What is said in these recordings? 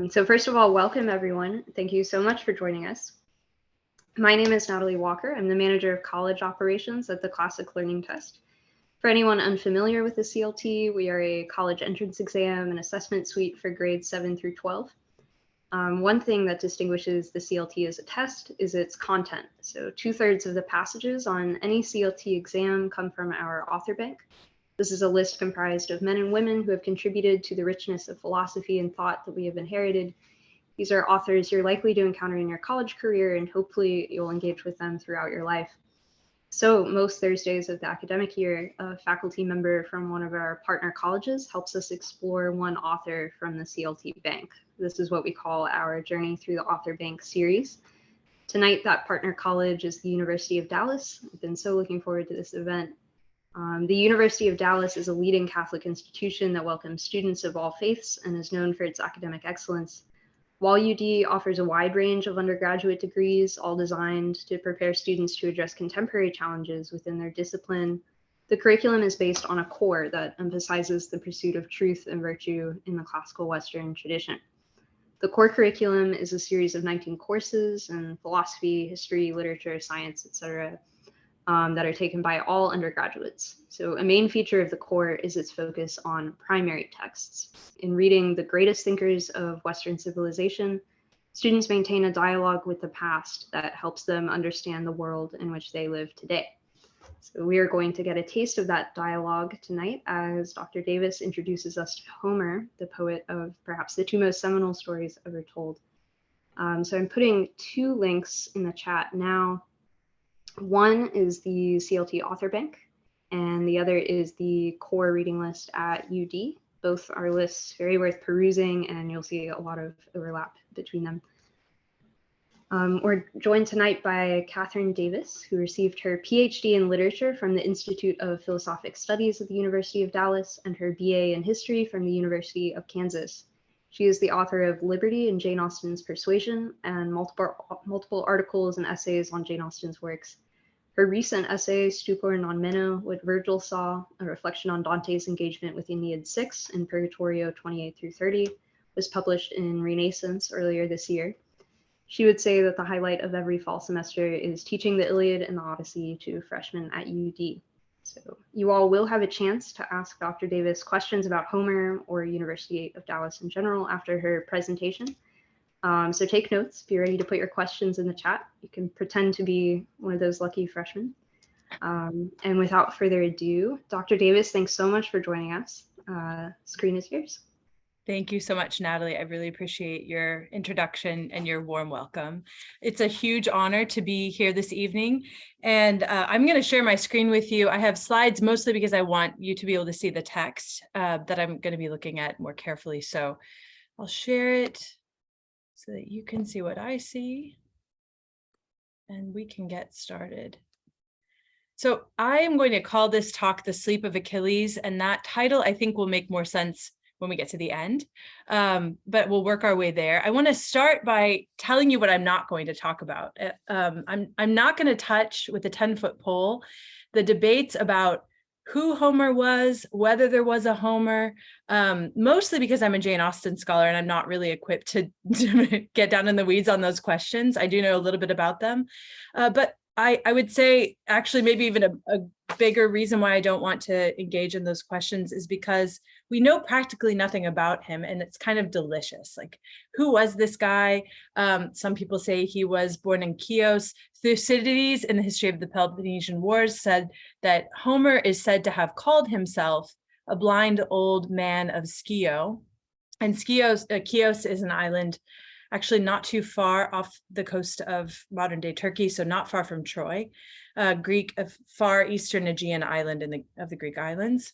So first of all, welcome everyone. Thank you so much for joining us. My name is Natalie Walker. I'm the manager of college operations at the Classic Learning Test. For anyone unfamiliar with the CLT, we are a college entrance exam and assessment suite for grades 7 through 12. One thing that distinguishes the CLT as a test is its content. So 2/3 of the passages on any CLT exam come from our author bank. This is a list comprised of men and women who have contributed to the richness of philosophy and thought that we have inherited. These are authors you're likely to encounter in your college career, and hopefully you'll engage with them throughout your life. So most Thursdays of the academic year, a faculty member from one of our partner colleges helps us explore one author from the CLT bank. This is what we call our Journey Through the Author Bank series. Tonight, that partner college is the University of Dallas. I've been so looking forward to this event. The University of Dallas is a leading Catholic institution that welcomes students of all faiths and is known for its academic excellence. While UD offers a wide range of undergraduate degrees, all designed to prepare students to address contemporary challenges within their discipline, the curriculum is based on a core that emphasizes the pursuit of truth and virtue in the classical Western tradition. The core curriculum is a series of 19 courses in philosophy, history, literature, science, etc., that are taken by all undergraduates. So a main feature of the core is its focus on primary texts. In reading the greatest thinkers of Western civilization, students maintain a dialogue with the past that helps them understand the world in which they live today. So we are going to get a taste of that dialogue tonight as Dr. Davis introduces us to Homer, the poet of perhaps the two most seminal stories ever told. So I'm putting two links in the chat now. One is the CLT author bank, and the other is the core reading list at UD. Both are lists very worth perusing, and you'll see a lot of overlap between them. We're joined tonight by Kathryn Davis, who received her PhD in literature from the Institute of Philosophic Studies at the University of Dallas and her BA in history from the University of Kansas. She is the author of Liberty and Jane Austen's Persuasion and multiple articles and essays on Jane Austen's works. Her recent essay, Stupor non meno, What Virgil Saw, a reflection on Dante's engagement with Iliad 6 in Purgatorio 28 through 30, was published in Renaissance earlier this year. She would say that the highlight of every fall semester is teaching the Iliad and the Odyssey to freshmen at UD. So you all will have a chance to ask Dr. Davis questions about Homer or University of Dallas in general after her presentation. So take notes, be ready to put your questions in the chat. You can pretend to be one of those lucky freshmen. And without further ado, Dr. Davis, thanks so much for joining us. Screen is yours. Thank you so much, Natalie. I really appreciate your introduction and your warm welcome. It's a huge honor to be here this evening, and I'm going to share my screen with you. I have slides mostly because I want you to be able to see the text that I'm going to be looking at more carefully. So I'll share it so that you can see what I see, and we can get started. So I am going to call this talk The Sleep of Achilles, and that title I think will make more sense when we get to the end, but we'll work our way there. I want to start by telling you what I'm not going to talk about. I'm not going to touch with a 10-foot pole the debates about who Homer was, whether there was a Homer, mostly because I'm a Jane Austen scholar and I'm not really equipped to get down in the weeds on those questions. I do know a little bit about them, but I would say actually maybe even a bigger reason why I don't want to engage in those questions is because we know practically nothing about him, and it's kind of delicious. Like, who was this guy? Some people say he was born in Chios. Thucydides, in the history of the Peloponnesian Wars, said that Homer is said to have called himself a blind old man of Skio. And Chios is an island actually not too far off the coast of modern day Turkey, so not far from Troy, Greek, a far eastern Aegean island of the Greek islands.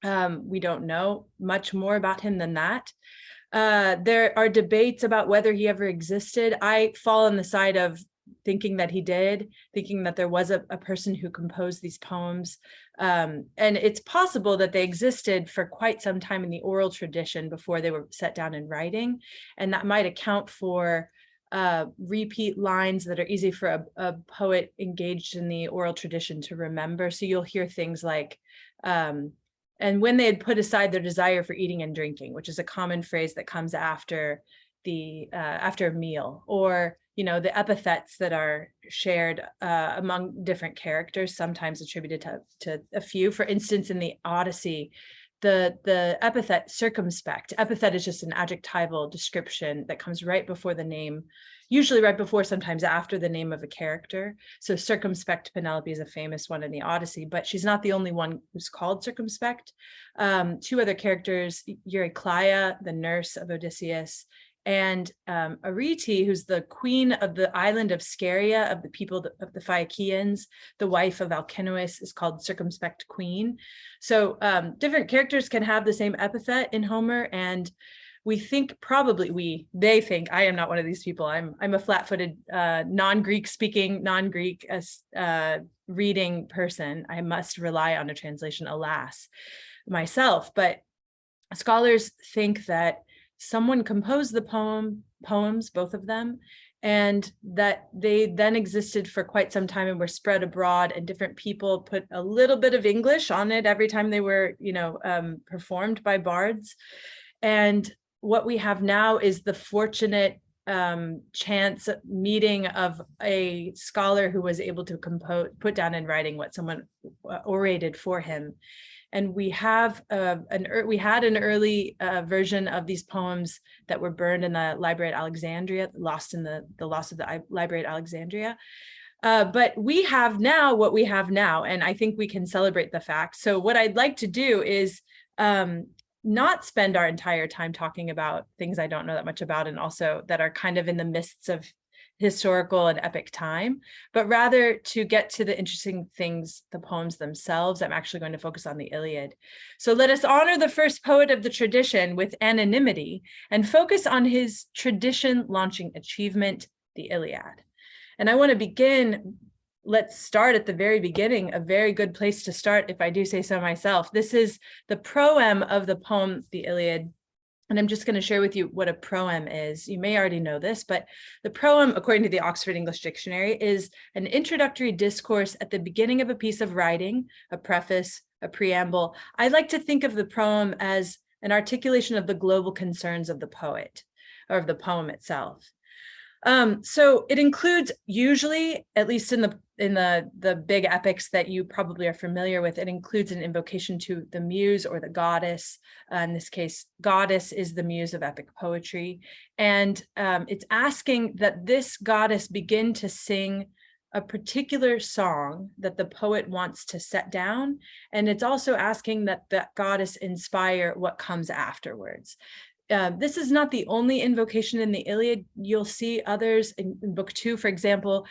We don't know much more about him than that. There are debates about whether he ever existed. I fall on the side of thinking that he did, thinking that there was a person who composed these poems. And it's possible that they existed for quite some time in the oral tradition before they were set down in writing. And that might account for repeat lines that are easy for a poet engaged in the oral tradition to remember. So you'll hear things like, and when they had put aside their desire for eating and drinking, which is a common phrase that comes after after a meal, or the epithets that are shared among different characters, sometimes attributed to a few. For instance, in the Odyssey, the epithet circumspect. Epithet is just an adjectival description that comes right before the name, usually right before, sometimes after the name of a character. So circumspect Penelope is a famous one in the Odyssey, but she's not the only one who's called circumspect. Two other characters, Eurycleia, the nurse of Odysseus, and Arete, who's the queen of the island of Scheria, of the people of the Phaeacians, the wife of Alcinous, is called circumspect queen. So different characters can have the same epithet in Homer, and we think they think, I am not one of these people. I'm a flat-footed, non-Greek speaking, non-Greek reading person. I must rely on a translation, alas, myself. But scholars think that someone composed the poems, both of them, and that they then existed for quite some time and were spread abroad, and different people put a little bit of English on it every time they were, performed by bards. And what we have now is the fortunate chance meeting of a scholar who was able to put down in writing what someone orated for him. And we have we had an early version of these poems that were burned in the library at Alexandria, lost in the loss of the library at Alexandria. But we have now what we have now, and I think we can celebrate the fact. So what I'd like to do is not spend our entire time talking about things I don't know that much about, and also that are kind of in the midst of historical and epic time, but rather to get to the interesting things, the poems themselves. I'm actually going to focus on the Iliad. So let us honor the first poet of the tradition with anonymity and focus on his tradition launching achievement, the Iliad. And I want to begin, let's start at the very beginning, a very good place to start, if I do say so myself. This is the proem of the poem, the Iliad. And I'm just going to share with you what a proem is. You may already know this, but the proem, according to the Oxford English Dictionary, is an introductory discourse at the beginning of a piece of writing, a preface, a preamble. I like to think of the proem as an articulation of the global concerns of the poet, or of the poem itself. So it includes, usually, at least in the big epics that you probably are familiar with, it includes an invocation to the muse or the goddess. In this case, goddess is the muse of epic poetry. And it's asking that this goddess begin to sing a particular song that the poet wants to set down. And it's also asking that that goddess inspire what comes afterwards. This is not the only invocation in the Iliad. You'll see others in book 2, for example,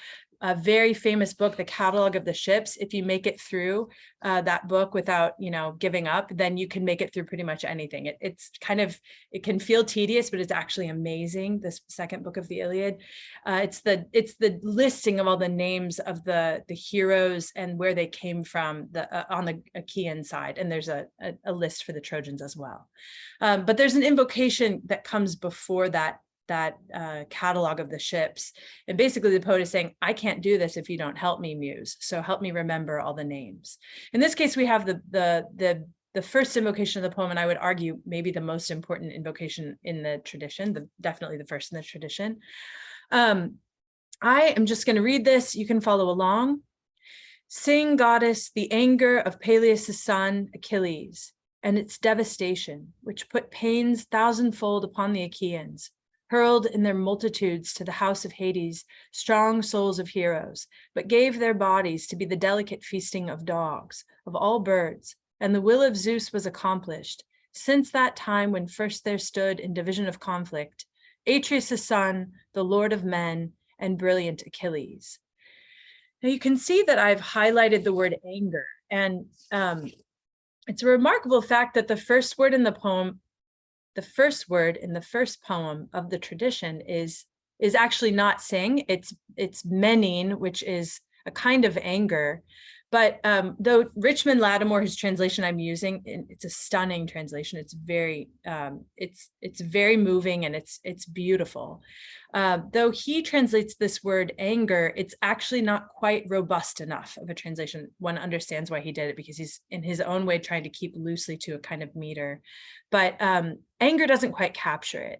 a very famous book, The Catalogue of the Ships. If you make it through that book without, giving up, then you can make it through pretty much anything. It can feel tedious, but it's actually amazing. This second book of the Iliad, it's the listing of all the names of the heroes and where they came from on the Achaean side, and there's a list for the Trojans as well. But there's an invocation that comes before that catalog of the ships, and basically the poet is saying, I can't do this if you don't help me, muse, so help me remember all the names. In this case, we have the first invocation of the poem, and I would argue maybe the most important invocation in the tradition, definitely the first in the tradition. I am just going to read this. You can follow along. Sing, goddess, the anger of Peleus' son Achilles, and its devastation, which put pains thousandfold upon the Achaeans, hurled in their multitudes to the house of Hades, strong souls of heroes, but gave their bodies to be the delicate feasting of dogs, of all birds, and the will of Zeus was accomplished. Since that time when first there stood in division of conflict, Atreus' son, the lord of men, and brilliant Achilles. Now you can see that I've highlighted the word anger, and it's a remarkable fact that the first word in the poem, the first word in the first poem of the tradition is actually not sing, it's menin, which is a kind of anger. But though Richmond Lattimore, whose translation I'm using, it's a stunning translation. It's very moving, and it's beautiful. Though he translates this word anger, it's actually not quite robust enough of a translation. One understands why he did it, because he's in his own way trying to keep loosely to a kind of meter. But anger doesn't quite capture it.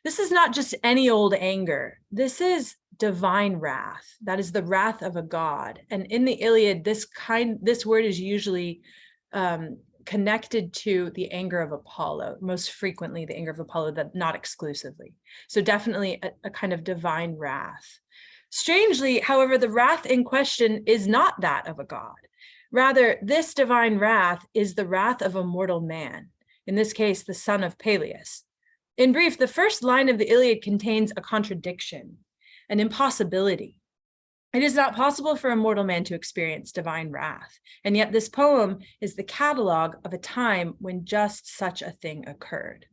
This is not just any old anger. This is divine wrath. That is the wrath of a god. And in the Iliad, this word is usually connected to the anger of Apollo, most frequently the anger of Apollo, but not exclusively. So definitely a kind of divine wrath. Strangely, however, the wrath in question is not that of a god. Rather, this divine wrath is the wrath of a mortal man, in this case, the son of Peleus. In brief, the first line of the Iliad contains a contradiction, an impossibility. It is not possible for a mortal man to experience divine wrath, and yet this poem is the catalog of a time when just such a thing occurred.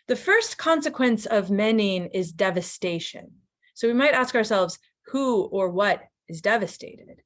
The first consequence of Menine is devastation. So we might ask ourselves, who or what is devastated?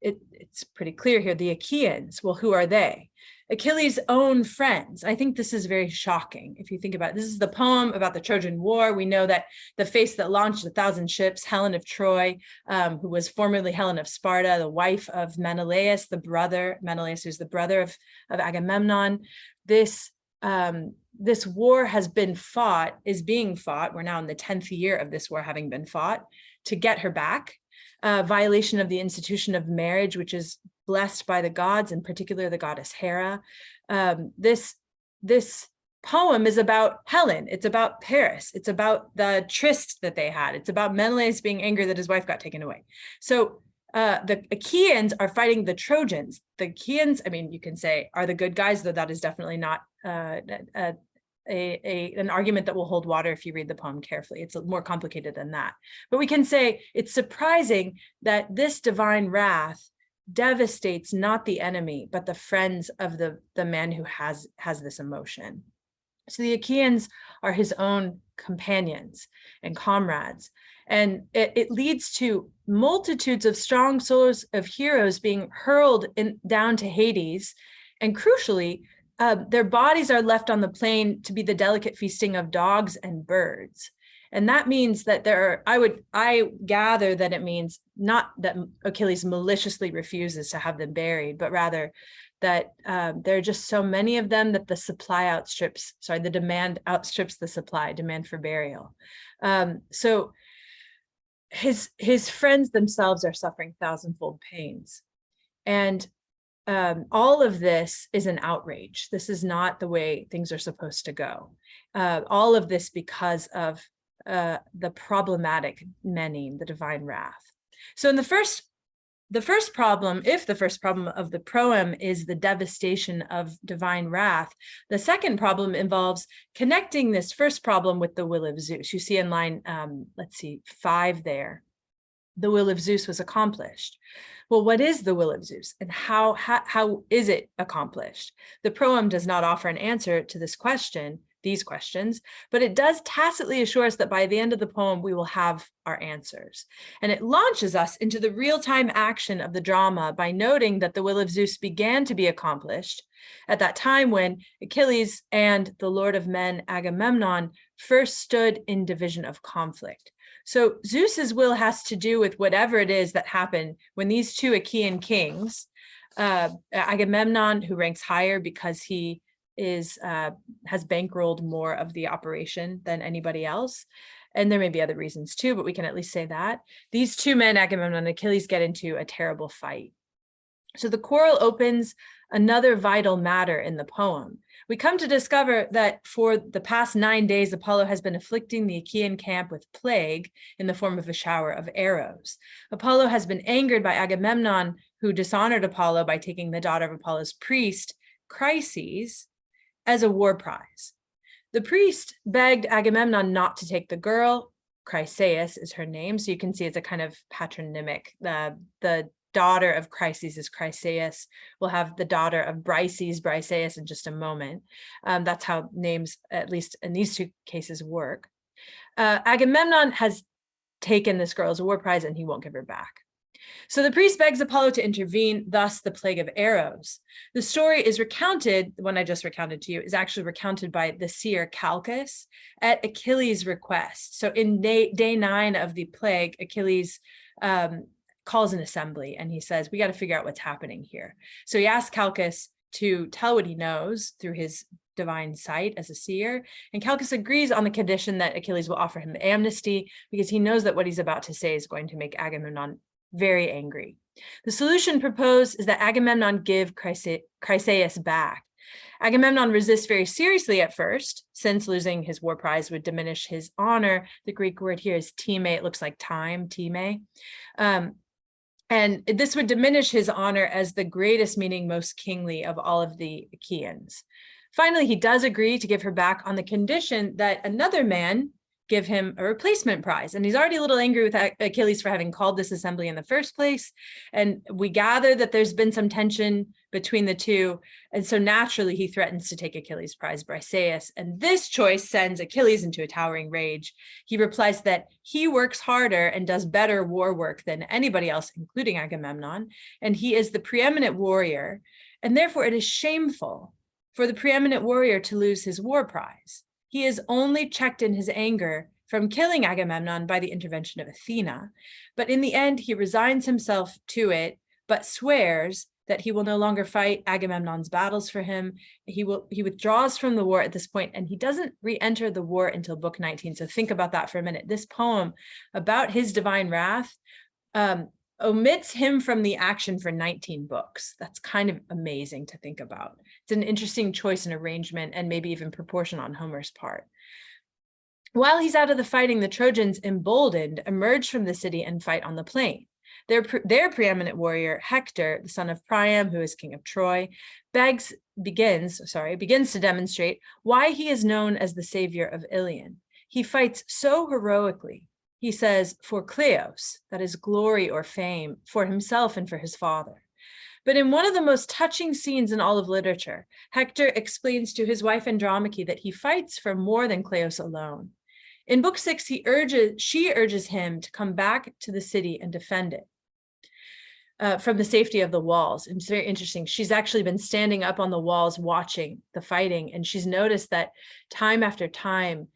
It's pretty clear here, the Achaeans. Well, who are they? Achilles' own friends. I think this is very shocking. If you think about it, this is the poem about the Trojan War. We know that the face that launched 1,000 ships, Helen of Troy, who was formerly Helen of Sparta, the wife of Menelaus, Menelaus, who's the brother of Agamemnon. This war is being fought. We're now in the 10th year of this war having been fought to get her back. Violation of the institution of marriage, which is blessed by the gods, in particular the goddess Hera. This poem is about Helen. It's about Paris. It's about the tryst that they had. It's about Menelaus being angry that his wife got taken away. So the Achaeans are fighting the Trojans. The Achaeans, I mean, you can say, are the good guys, though that is definitely not an argument that will hold water if you read the poem carefully. It's more complicated than that. But we can say it's surprising that this divine wrath devastates not the enemy, but the friends of the man who has this emotion. So the Achaeans are his own companions and comrades. And it leads to multitudes of strong souls of heroes being hurled down to Hades. And crucially, their bodies are left on the plain to be the delicate feasting of dogs and birds. And that means that I gather that it means not that Achilles maliciously refuses to have them buried, but rather that there are just so many of them that the demand outstrips the supply, demand for burial. So his friends themselves are suffering thousandfold pains. And all of this is an outrage. This is not the way things are supposed to go. All of this because of the problematic Menine, the divine wrath. So in the first problem, if the first problem of the proem is the devastation of divine wrath, the second problem involves connecting this first problem with the will of Zeus. You see in line, 5 there, the will of Zeus was accomplished. Well, what is the will of Zeus and how is it accomplished? The proem does not offer an answer to these questions, but it does tacitly assure us that by the end of the poem, we will have our answers. And it launches us into the real-time action of the drama by noting that the will of Zeus began to be accomplished at that time when Achilles and the Lord of Men, Agamemnon, first stood in division of conflict. So Zeus's will has to do with whatever it is that happened when these two Achaean kings, Agamemnon, who ranks higher because he has bankrolled more of the operation than anybody else. And there may be other reasons too, but we can at least say that. These two men, Agamemnon and Achilles, get into a terrible fight. So the quarrel opens another vital matter in the poem. We come to discover that for the past 9 days, Apollo has been afflicting the Achaean camp with plague in the form of a shower of arrows. Apollo has been angered by Agamemnon, who dishonored Apollo by taking the daughter of Apollo's priest, Chryses, as a war prize. The priest begged Agamemnon not to take the girl. Chryseis is her name, so you can see it's a kind of patronymic. The daughter of Chryses is Chryseis. We'll have the daughter of Briseis in just a moment. That's how names, at least in these two cases, work. Agamemnon has taken this girl as a war prize and he won't give her back. So the priest begs Apollo to intervene, thus the plague of arrows. The story is recounted, the one I just recounted to you, is actually recounted by the seer Calchas at Achilles' request. So in day 9 of the plague, Achilles calls an assembly and he says, we got to figure out what's happening here. So he asks Calchas to tell what he knows through his divine sight as a seer, and Calchas agrees on the condition that Achilles will offer him amnesty because he knows that what he's about to say is going to make Agamemnon very angry. The solution proposed is that Agamemnon give Chryseis back. Agamemnon resists very seriously at first, since losing his war prize would diminish his honor. The Greek word here is time. It looks like time, time. And this would diminish his honor as the greatest, meaning most kingly of all of the Achaeans. Finally, he does agree to give her back on the condition that another man give him a replacement prize. And he's already a little angry with Achilles for having called this assembly in the first place. And we gather that there's been some tension between the two. And so naturally, he threatens to take Achilles' prize, Briseis. And this choice sends Achilles into a towering rage. He replies that he works harder and does better war work than anybody else, including Agamemnon. And he is the preeminent warrior. And therefore, it is shameful for the preeminent warrior to lose his war prize. He is only checked in his anger from killing Agamemnon by the intervention of Athena. But in the end, he resigns himself to it, but swears that he will no longer fight Agamemnon's battles for him. He withdraws from the war at this point, and he doesn't re-enter the war until book 19. So think about that for a minute. This poem about his divine wrath omits him from the action for 19 books. That's kind of amazing to think about. It's an interesting choice and arrangement, and maybe even proportion on Homer's part. While he's out of the fighting, the Trojans, emboldened, emerge from the city and fight on the plain. Their preeminent warrior, Hector, the son of Priam, who is king of Troy, begins to demonstrate why he is known as the savior of Iliad. He fights so heroically. He says, for Kleos, that is glory or fame, for himself and for his father. But in one of the most touching scenes in all of literature, Hector explains to his wife Andromache that he fights for more than Kleos alone. In book 6, she urges him to come back to the city and defend it from the safety of the walls. And it's very interesting. She's actually been standing up on the walls watching the fighting, and she's noticed that time after time,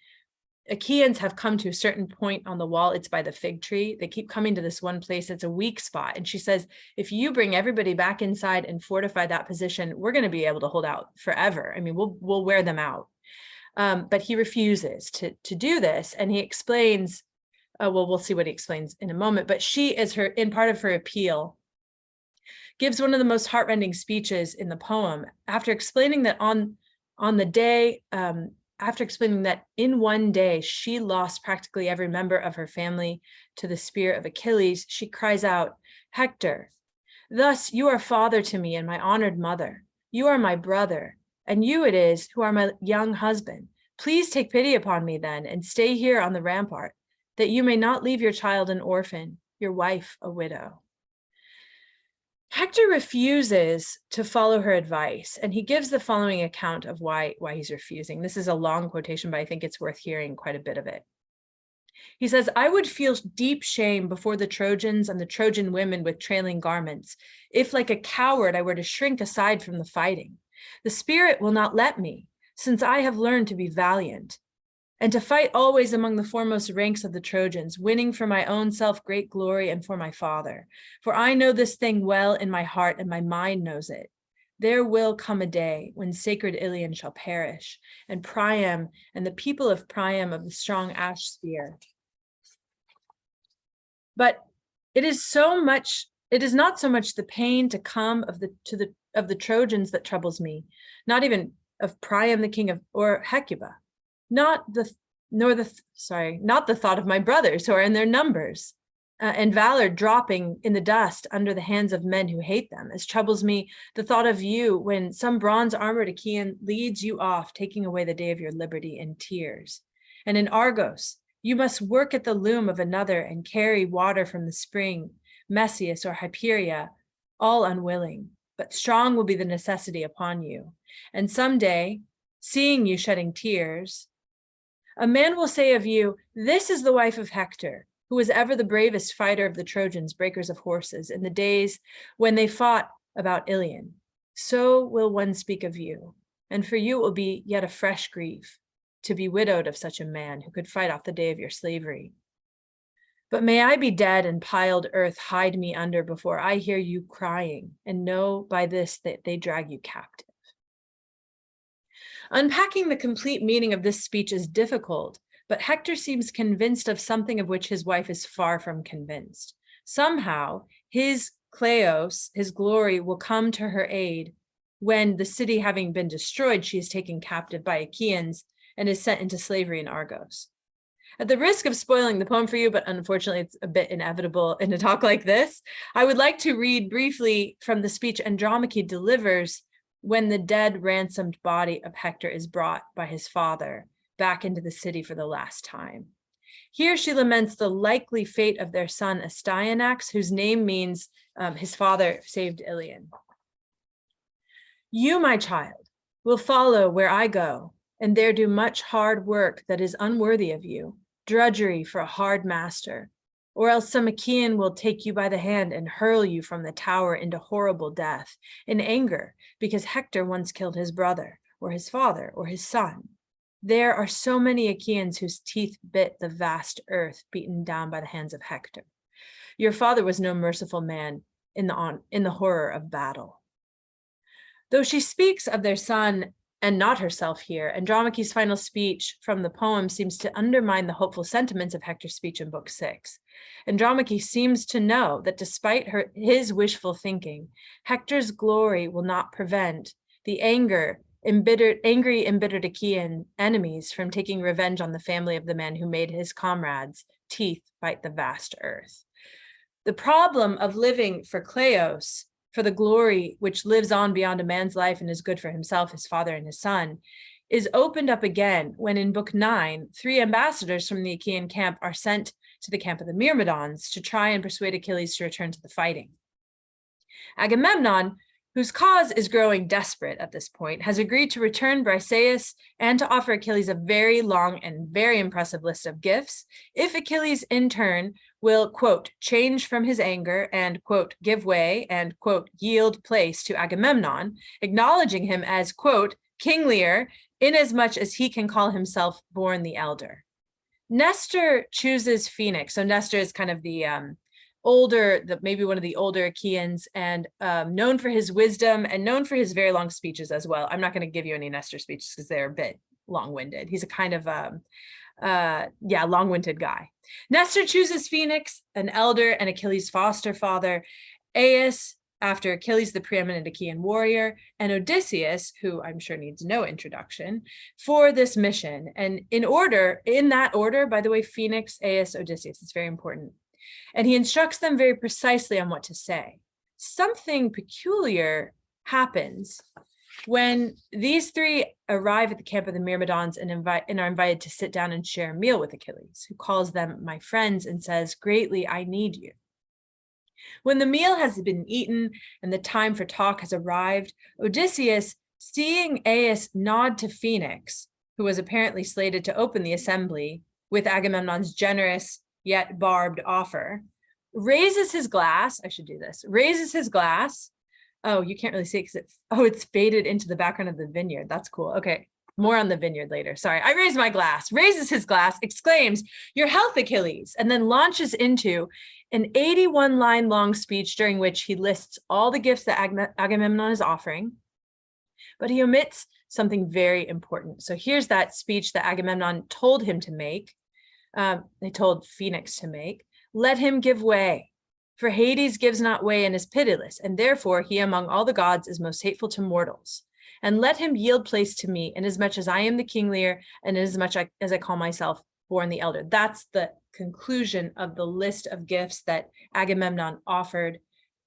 Achaeans have come to a certain point on the wall. It's by the fig tree. They keep coming to this one place. It's a weak spot. And she says, if you bring everybody back inside and fortify that position, we're going to be able to hold out forever. I mean, we'll wear them out. But he refuses to do this. And he explains, we'll see what he explains in a moment, but she, as in part of her appeal, gives one of the most heartrending speeches in the poem after explaining that after explaining that in one day she lost practically every member of her family to the spear of Achilles. She cries out, Hector, thus you are father to me and my honored mother. You are my brother, and you it is who are my young husband. Please take pity upon me then and stay here on the rampart, that you may not leave your child an orphan, your wife a widow. Hector refuses to follow her advice, and he gives the following account of why he's refusing. This is a long quotation, but I think it's worth hearing quite a bit of it. He says, I would feel deep shame before the Trojans and the Trojan women with trailing garments, if like a coward I were to shrink aside from the fighting. The spirit will not let me, since I have learned to be valiant, and to fight always among the foremost ranks of the Trojans, winning for my own self great glory and for my father. For I know this thing well in my heart, and my mind knows it. There will come a day when sacred Iliad shall perish, and Priam and the people of Priam of the strong ash spear. But it is not so much the pain to come of the Trojans that troubles me, not even of Priam the king of or Hecuba. Not the thought of my brothers who are in their numbers and valor dropping in the dust under the hands of men who hate them, as troubles me the thought of you when some bronze-armored Achaean leads you off, taking away the day of your liberty in tears. And in Argos, you must work at the loom of another and carry water from the spring, Messius or Hyperia, all unwilling, but strong will be the necessity upon you. And someday, seeing you shedding tears, a man will say of you, this is the wife of Hector, who was ever the bravest fighter of the Trojans, breakers of horses, in the days when they fought about Iliad. So will one speak of you, and for you it will be yet a fresh grief to be widowed of such a man who could fight off the day of your slavery. But may I be dead and piled earth hide me under before I hear you crying and know by this that they drag you captive. Unpacking the complete meaning of this speech is difficult, but Hector seems convinced of something of which his wife is far from convinced. Somehow, his Kleos, his glory, will come to her aid when, the city having been destroyed, she is taken captive by Achaeans and is sent into slavery in Argos. At the risk of spoiling the poem for you, but unfortunately it's a bit inevitable in a talk like this, I would like to read briefly from the speech Andromache delivers when the dead ransomed body of Hector is brought by his father back into the city for the last time. Here she laments the likely fate of their son Astyanax, whose name means his father saved Iliad. You, my child, will follow where I go, and there do much hard work that is unworthy of you, drudgery for a hard master, or else some Achaean will take you by the hand and hurl you from the tower into horrible death, in anger, because Hector once killed his brother, or his father, or his son. There are so many Achaeans whose teeth bit the vast earth beaten down by the hands of Hector. Your father was no merciful man in the horror of battle. Though she speaks of their son and not herself here, Andromache's final speech from the poem seems to undermine the hopeful sentiments of Hector's speech in Book 6. Andromache seems to know that despite his wishful thinking, Hector's glory will not prevent the angry, embittered Achaean enemies from taking revenge on the family of the man who made his comrades' teeth bite the vast earth. The problem of living for Kleos, for the glory which lives on beyond a man's life and is good for himself, his father, and his son, is opened up again when in Book 9, 3 ambassadors from the Achaean camp are sent to the camp of the Myrmidons to try and persuade Achilles to return to the fighting. Agamemnon, whose cause is growing desperate at this point, has agreed to return Briseis and to offer Achilles a very long and very impressive list of gifts if Achilles in turn will, quote, change from his anger and, quote, give way and, quote, yield place to Agamemnon, acknowledging him as, quote, kinglier, inasmuch as he can call himself born the elder. Nestor chooses Phoenix. So Nestor is kind of the maybe one of the older Achaeans, and known for his wisdom and known for his very long speeches as well. I'm not going to give you any Nestor speeches because they're a bit long-winded. He's a kind of long-winded guy. Nestor chooses Phoenix, an elder and Achilles' foster father, Aias, after Achilles, the preeminent Achaean warrior, and Odysseus, who I'm sure needs no introduction, for this mission. And in that order, by the way, Phoenix, Aias, Odysseus, it's very important. And he instructs them very precisely on what to say. Something peculiar happens when these three arrive at the camp of the Myrmidons and are invited to sit down and share a meal with Achilles, who calls them my friends and says, greatly, I need you. When the meal has been eaten and the time for talk has arrived, Odysseus, seeing Aias nod to Phoenix, who was apparently slated to open the assembly with Agamemnon's generous yet barbed offer, raises his glass. Raises his glass. Oh, you can't really see it because it's faded into the background of the vineyard. That's cool. Okay, more on the vineyard later. Sorry, I raised my glass, raises his glass, exclaims, your health, Achilles, and then launches into an 81-line long speech during which he lists all the gifts that Agamemnon is offering, but he omits something very important. So here's that speech that Agamemnon told him to make. They told Phoenix to make. Let him give way, for Hades gives not way and is pitiless, and therefore he among all the gods is most hateful to mortals. And let him yield place to me, inasmuch as I am the kinglier, and inasmuch as I call myself born the elder. That's the conclusion of the list of gifts that Agamemnon offered,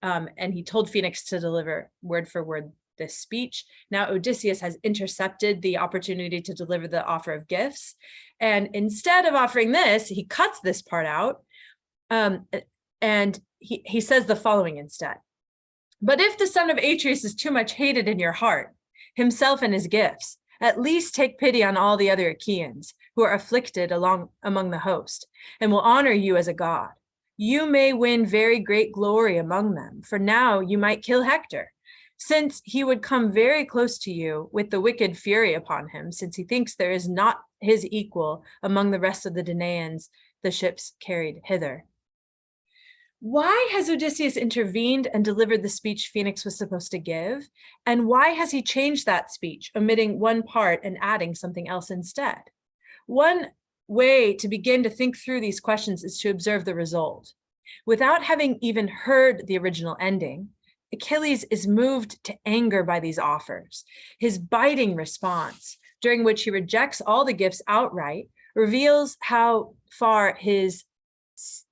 and he told Phoenix to deliver word for word this speech. Now Odysseus has intercepted the opportunity to deliver the offer of gifts, and instead of offering this, he cuts this part out, and he says the following instead. But if the son of Atreus is too much hated in your heart, himself and his gifts, at least take pity on all the other Achaeans who are afflicted among the host, and will honor you as a god. You may win very great glory among them, for now you might kill Hector, since he would come very close to you with the wicked fury upon him, since he thinks there is not his equal among the rest of the Danaans the ships carried hither. Why has Odysseus intervened and delivered the speech Phoenix was supposed to give? And why has he changed that speech, omitting one part and adding something else instead? One way to begin to think through these questions is to observe the result. Without having even heard the original ending, Achilles is moved to anger by these offers. His biting response, during which he rejects all the gifts outright, reveals how far his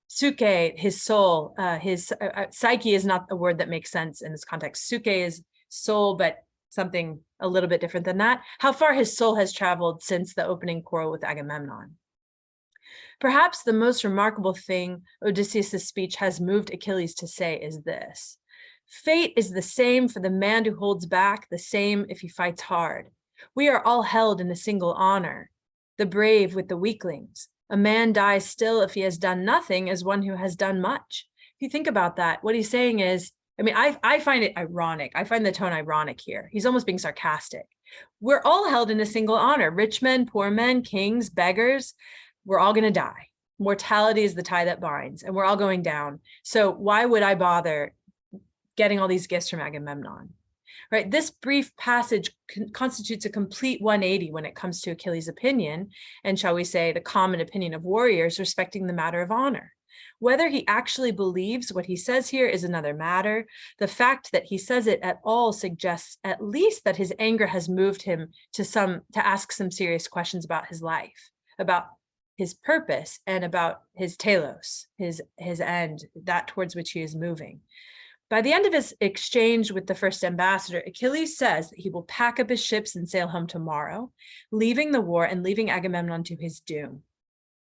psyche, his soul, his psyche is not a word that makes sense in this context. Psyche is soul, but something a little bit different than that. How far his soul has traveled since the opening quarrel with Agamemnon. Perhaps the most remarkable thing Odysseus' speech has moved Achilles to say is this: fate is the same for the man who holds back, the same if he fights hard. We are all held in a single honor, the brave with the weaklings. A man dies still if he has done nothing as one who has done much. If you think about that, what he's saying is, I find it ironic. I find the tone ironic here. He's almost being sarcastic. We're all held in a single honor. Rich men, poor men, kings, beggars, we're all going to die. Mortality is the tie that binds, and we're all going down. So why would I bother getting all these gifts from Agamemnon? Right? This brief passage constitutes a complete 180 when it comes to Achilles' opinion, and shall we say, the common opinion of warriors respecting the matter of honor. Whether he actually believes what he says here is another matter. The fact that he says it at all suggests at least that his anger has moved him to ask some serious questions about his life, about his purpose, and about his telos, his end, that towards which he is moving. By the end of his exchange with the first ambassador, Achilles says that he will pack up his ships and sail home tomorrow, leaving the war and leaving Agamemnon to his doom.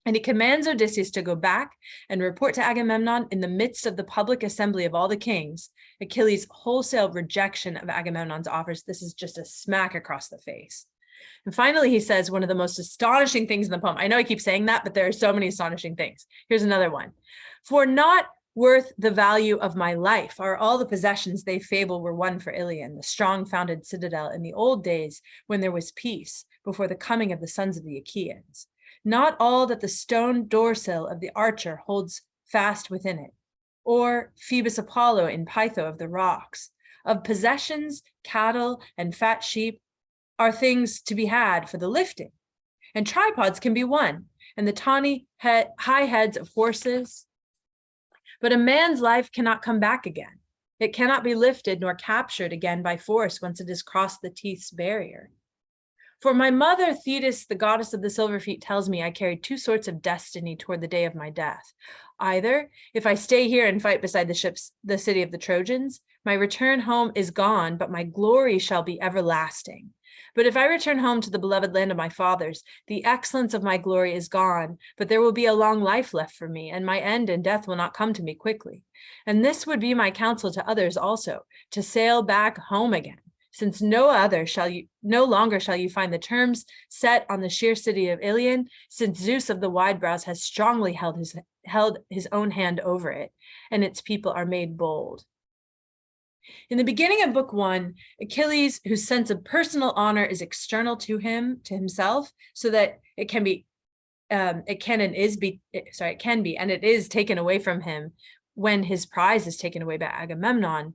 And he commands Odysseus to go back and report to Agamemnon in the midst of the public assembly of all the kings, Achilles' wholesale rejection of Agamemnon's offers. This is just a smack across the face. And finally, he says one of the most astonishing things in the poem. I know I keep saying that, but there are so many astonishing things. Here's another one. For not worth the value of my life are all the possessions they fable were won for Iliad, the strong founded citadel in the old days when there was peace, before the coming of the sons of the Achaeans. Not all that the stone door-sill of the archer holds fast within it, or Phoebus Apollo in Pytho of the rocks. Of possessions, cattle, and fat sheep are things to be had for the lifting, and tripods can be won, and the tawny high heads of horses. But a man's life cannot come back again. It cannot be lifted nor captured again by force once it has crossed the teeth's barrier. For my mother Thetis, the goddess of the silver feet, tells me I carry two sorts of destiny toward the day of my death. Either, if I stay here and fight beside the city of the Trojans, my return home is gone, but my glory shall be everlasting. But if I return home to the beloved land of my fathers, the excellence of my glory is gone, but there will be a long life left for me, and my end and death will not come to me quickly. And this would be my counsel to others also, to sail back home again, since no longer shall you find the terms set on the sheer city of Iliad, since Zeus of the wide brows has strongly held his own hand over it, and its people are made bold. In the beginning of book 1, Achilles, whose sense of personal honor is external to himself, so that it can be and it is taken away from him when his prize is taken away by Agamemnon.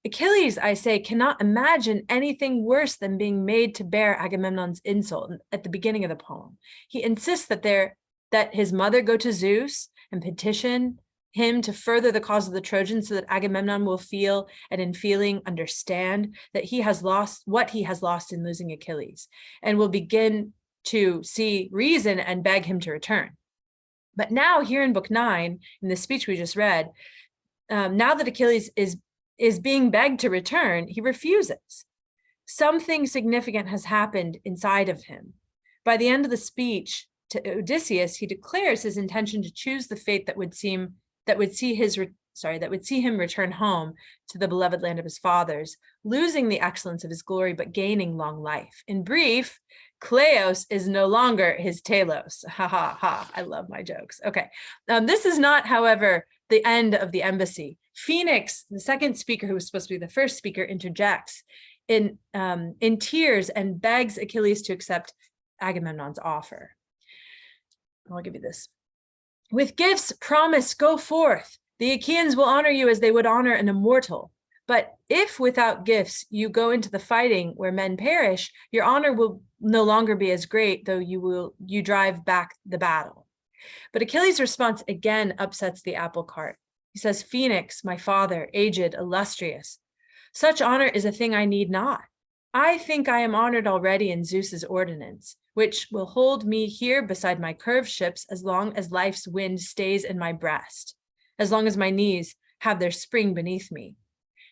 Achilles, I say, cannot imagine anything worse than being made to bear Agamemnon's insult at the beginning of the poem. He insists that his mother go to Zeus and petition him to further the cause of the Trojans so that Agamemnon will feel, and in feeling understand, that he has lost what he has lost in losing Achilles, and will begin to see reason and beg him to return. But now here in book 9, in the speech we just read, now that Achilles is being begged to return, he refuses. Something significant has happened inside of him. By the end of the speech to Odysseus, he declares his intention to choose the fate that would see him return home to the beloved land of his fathers, losing the excellence of his glory, but gaining long life. In brief, Kleos is no longer his telos. Ha ha ha, I love my jokes. Okay, this is not, however, the end of the embassy. Phoenix, the second speaker, who was supposed to be the first speaker, interjects in tears and begs Achilles to accept Agamemnon's offer. I'll give you this. With gifts, promise, go forth. The Achaeans will honor you as they would honor an immortal. But if without gifts you go into the fighting where men perish, your honor will no longer be as great, though you drive back the battle. But Achilles' response again upsets the apple cart. He says, Phoenix, my father, aged, illustrious, such honor is a thing I need not. I think I am honored already in Zeus's ordinance, which will hold me here beside my curved ships as long as life's wind stays in my breast, as long as my knees have their spring beneath me.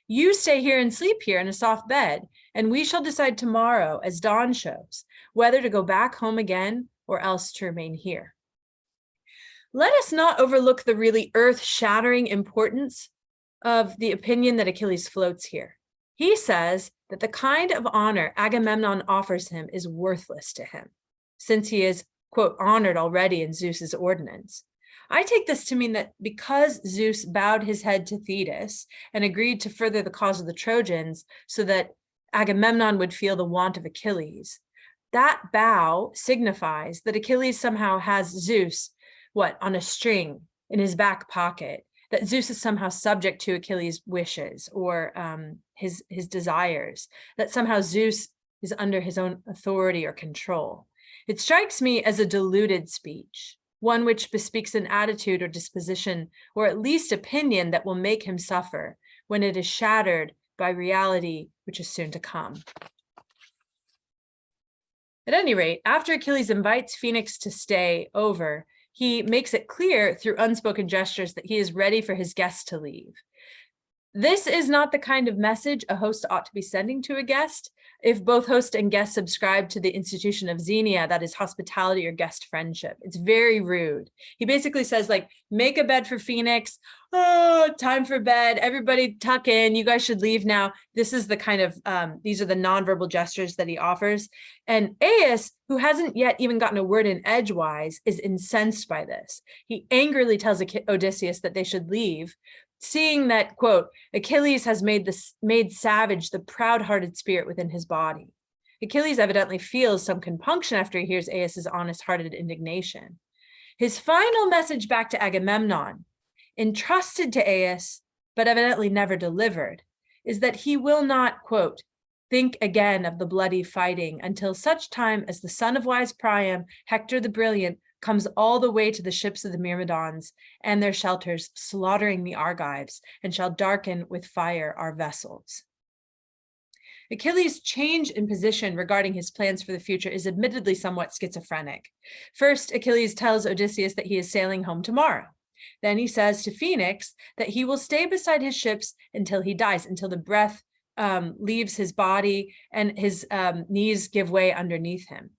You stay here and sleep here in a soft bed, and we shall decide tomorrow, as dawn shows, whether to go back home again or else to remain here. Let us not overlook the really earth-shattering importance of the opinion that Achilles floats here. He says that the kind of honor Agamemnon offers him is worthless to him, since he is, quote, honored already in Zeus's ordinance. I take this to mean that because Zeus bowed his head to Thetis and agreed to further the cause of the Trojans so that Agamemnon would feel the want of Achilles, that bow signifies that Achilles somehow has Zeus, on a string in his back pocket, that Zeus is somehow subject to Achilles' wishes or his desires, that somehow Zeus is under his own authority or control. It strikes me as a deluded speech, one which bespeaks an attitude or disposition, or at least opinion that will make him suffer when it is shattered by reality which is soon to come. At any rate, after Achilles invites Phoenix to stay over, he makes it clear through unspoken gestures that he is ready for his guests to leave. This is not the kind of message a host ought to be sending to a guest. If both host and guest subscribe to the institution of xenia, that is hospitality or guest friendship. It's very rude. He basically says, like, make a bed for Phoenix. Oh, time for bed. Everybody tuck in. You guys should leave now. This is the kind of, these are the nonverbal gestures that he offers. And Aias, who hasn't yet even gotten a word in edgewise, is incensed by this. He angrily tells Odysseus that they should leave, seeing that, quote, Achilles has made savage the proud-hearted spirit within his body. Achilles evidently feels some compunction after he hears Aias's honest-hearted indignation. His final message back to Agamemnon, entrusted to Aias, but evidently never delivered, is that he will not, quote, think again of the bloody fighting until such time as the son of wise Priam, Hector the brilliant, comes all the way to the ships of the Myrmidons and their shelters, slaughtering the Argives, and shall darken with fire our vessels. Achilles' change in position regarding his plans for the future is admittedly somewhat schizophrenic. First, Achilles tells Odysseus that he is sailing home tomorrow. Then he says to Phoenix that he will stay beside his ships until he dies, until the breath leaves his body and his knees give way underneath him.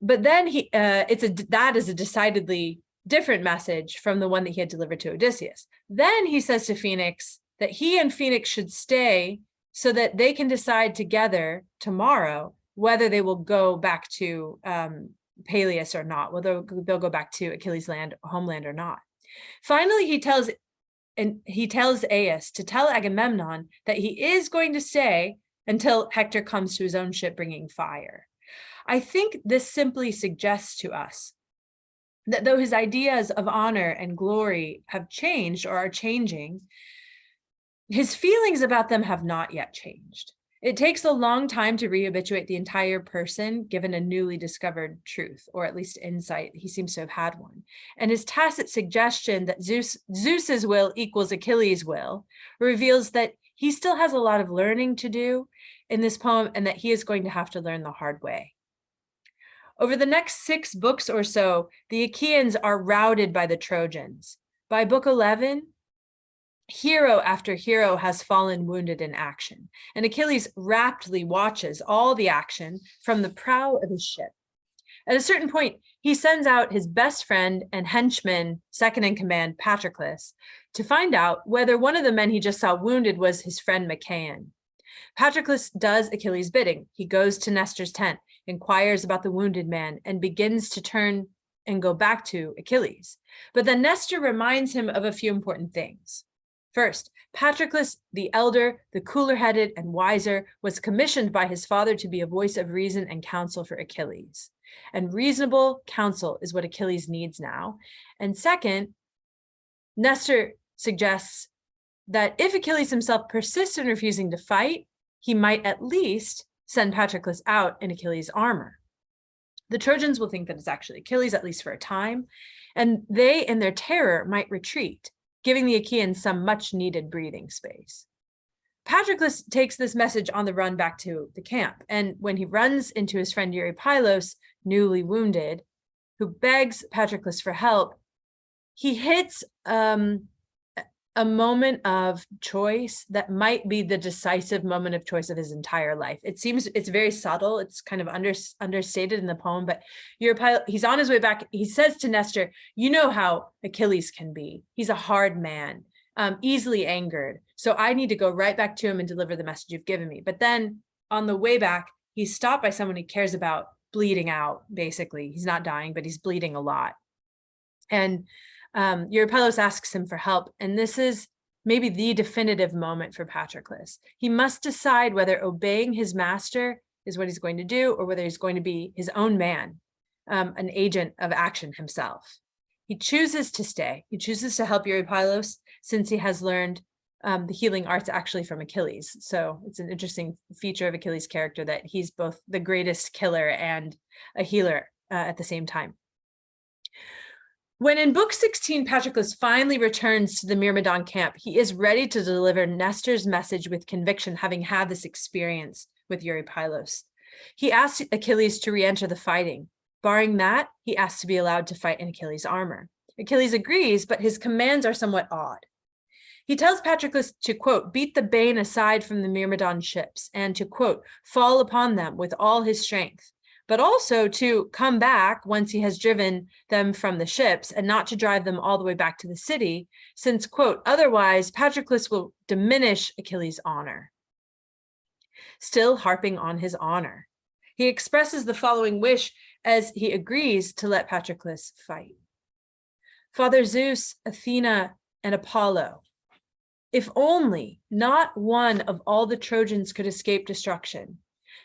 But then that is a decidedly different message from the one that he had delivered to Odysseus. Then he says to Phoenix that he and Phoenix should stay so that they can decide together tomorrow whether they will go back to Peleus or not, whether they'll go back to Achilles' homeland or not. Finally, he tells Aias to tell Agamemnon that he is going to stay until Hector comes to his own ship bringing fire. I think this simply suggests to us that though his ideas of honor and glory have changed or are changing, his feelings about them have not yet changed. It takes a long time to rehabituate the entire person given a newly discovered truth, or at least insight. He seems to have had one. And his tacit suggestion that Zeus's will equals Achilles' will reveals that he still has a lot of learning to do in this poem and that he is going to have to learn the hard way. Over the next 6 books or so, the Achaeans are routed by the Trojans. By book 11, hero after hero has fallen wounded in action, and Achilles raptly watches all the action from the prow of his ship. At a certain point, he sends out his best friend and henchman, second in command, Patroclus, to find out whether one of the men he just saw wounded was his friend Machaon. Patroclus does Achilles' bidding. He goes to Nestor's tent, inquires about the wounded man, and begins to turn and go back to Achilles. But then Nestor reminds him of a few important things. First, Patroclus, the elder, the cooler-headed and wiser, was commissioned by his father to be a voice of reason and counsel for Achilles. And reasonable counsel is what Achilles needs now. And second, Nestor suggests that if Achilles himself persists in refusing to fight, he might at least send Patroclus out in Achilles' armor. The Trojans will think that it's actually Achilles, at least for a time, and they, in their terror, might retreat, giving the Achaeans some much-needed breathing space. Patroclus takes this message on the run back to the camp, and when he runs into his friend Eurypylos, newly wounded, who begs Patroclus for help, he hits a moment of choice that might be the decisive moment of choice of his entire life. It seems it's very subtle. It's kind of understated in the poem, but he's on his way back. He says to Nestor, you know how Achilles can be. He's a hard man, easily angered. So I need to go right back to him and deliver the message you've given me. But then on the way back, he's stopped by someone he cares about bleeding out, basically. He's not dying, but he's bleeding a lot. And Eurypylos asks him for help, and this is maybe the definitive moment for Patroclus. He must decide whether obeying his master is what he's going to do, or whether he's going to be his own man, an agent of action himself. He chooses to stay. He chooses to help Eurypylos, since he has learned the healing arts actually from Achilles. So it's an interesting feature of Achilles' character that he's both the greatest killer and a healer at the same time. When in book 16, Patroclus finally returns to the Myrmidon camp, he is ready to deliver Nestor's message with conviction, having had this experience with Eurypylos. He asks Achilles to re-enter the fighting. Barring that, he asks to be allowed to fight in Achilles' armor. Achilles agrees, but his commands are somewhat odd. He tells Patroclus to, quote, beat the bane aside from the Myrmidon ships and to, quote, fall upon them with all his strength, but also to come back once he has driven them from the ships and not to drive them all the way back to the city, since, quote, otherwise Patroclus will diminish Achilles' honor. Still harping on his honor, he expresses the following wish as he agrees to let Patroclus fight. Father Zeus, Athena, and Apollo, if only not one of all the Trojans could escape destruction,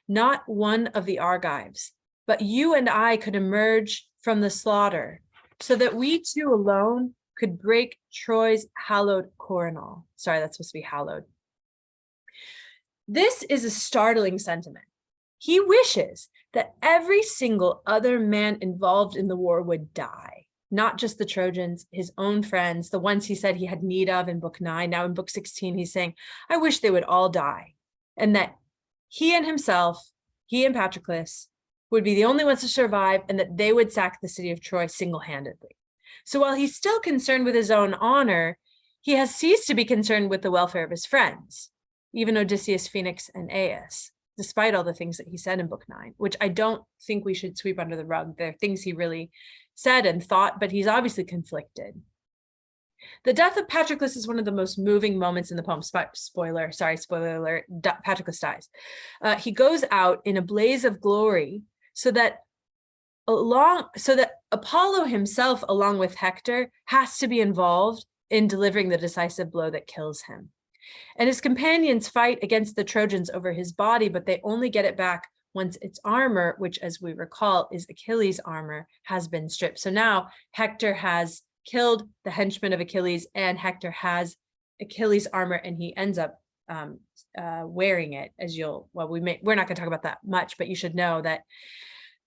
not one of the Argives, but you and I could emerge from the slaughter so that we two alone could break Troy's hallowed coronal. Sorry, that's supposed to be hallowed. This is a startling sentiment. He wishes that every single other man involved in the war would die, not just the Trojans, his own friends, the ones he said he had need of in book 9. Now in book 16, he's saying, I wish they would all die, and that he and himself, he and Patroclus, would be the only ones to survive, and that they would sack the city of Troy single-handedly. So while he's still concerned with his own honor, he has ceased to be concerned with the welfare of his friends, even Odysseus, Phoenix, and Aias, despite all the things that he said in book 9, which I don't think we should sweep under the rug. They're things he really said and thought, but he's obviously conflicted. The death of Patroclus is one of the most moving moments in the poem. Spoiler alert, Patroclus dies. He goes out in a blaze of glory so that Apollo himself, along with Hector, has to be involved in delivering the decisive blow that kills him. And his companions fight against the Trojans over his body, but they only get it back once its armor, which, as we recall, is Achilles' armor, has been stripped. So now Hector has killed the henchman of Achilles, and Hector has Achilles' armor, and he ends up wearing it, we're not going to talk about that much, but you should know that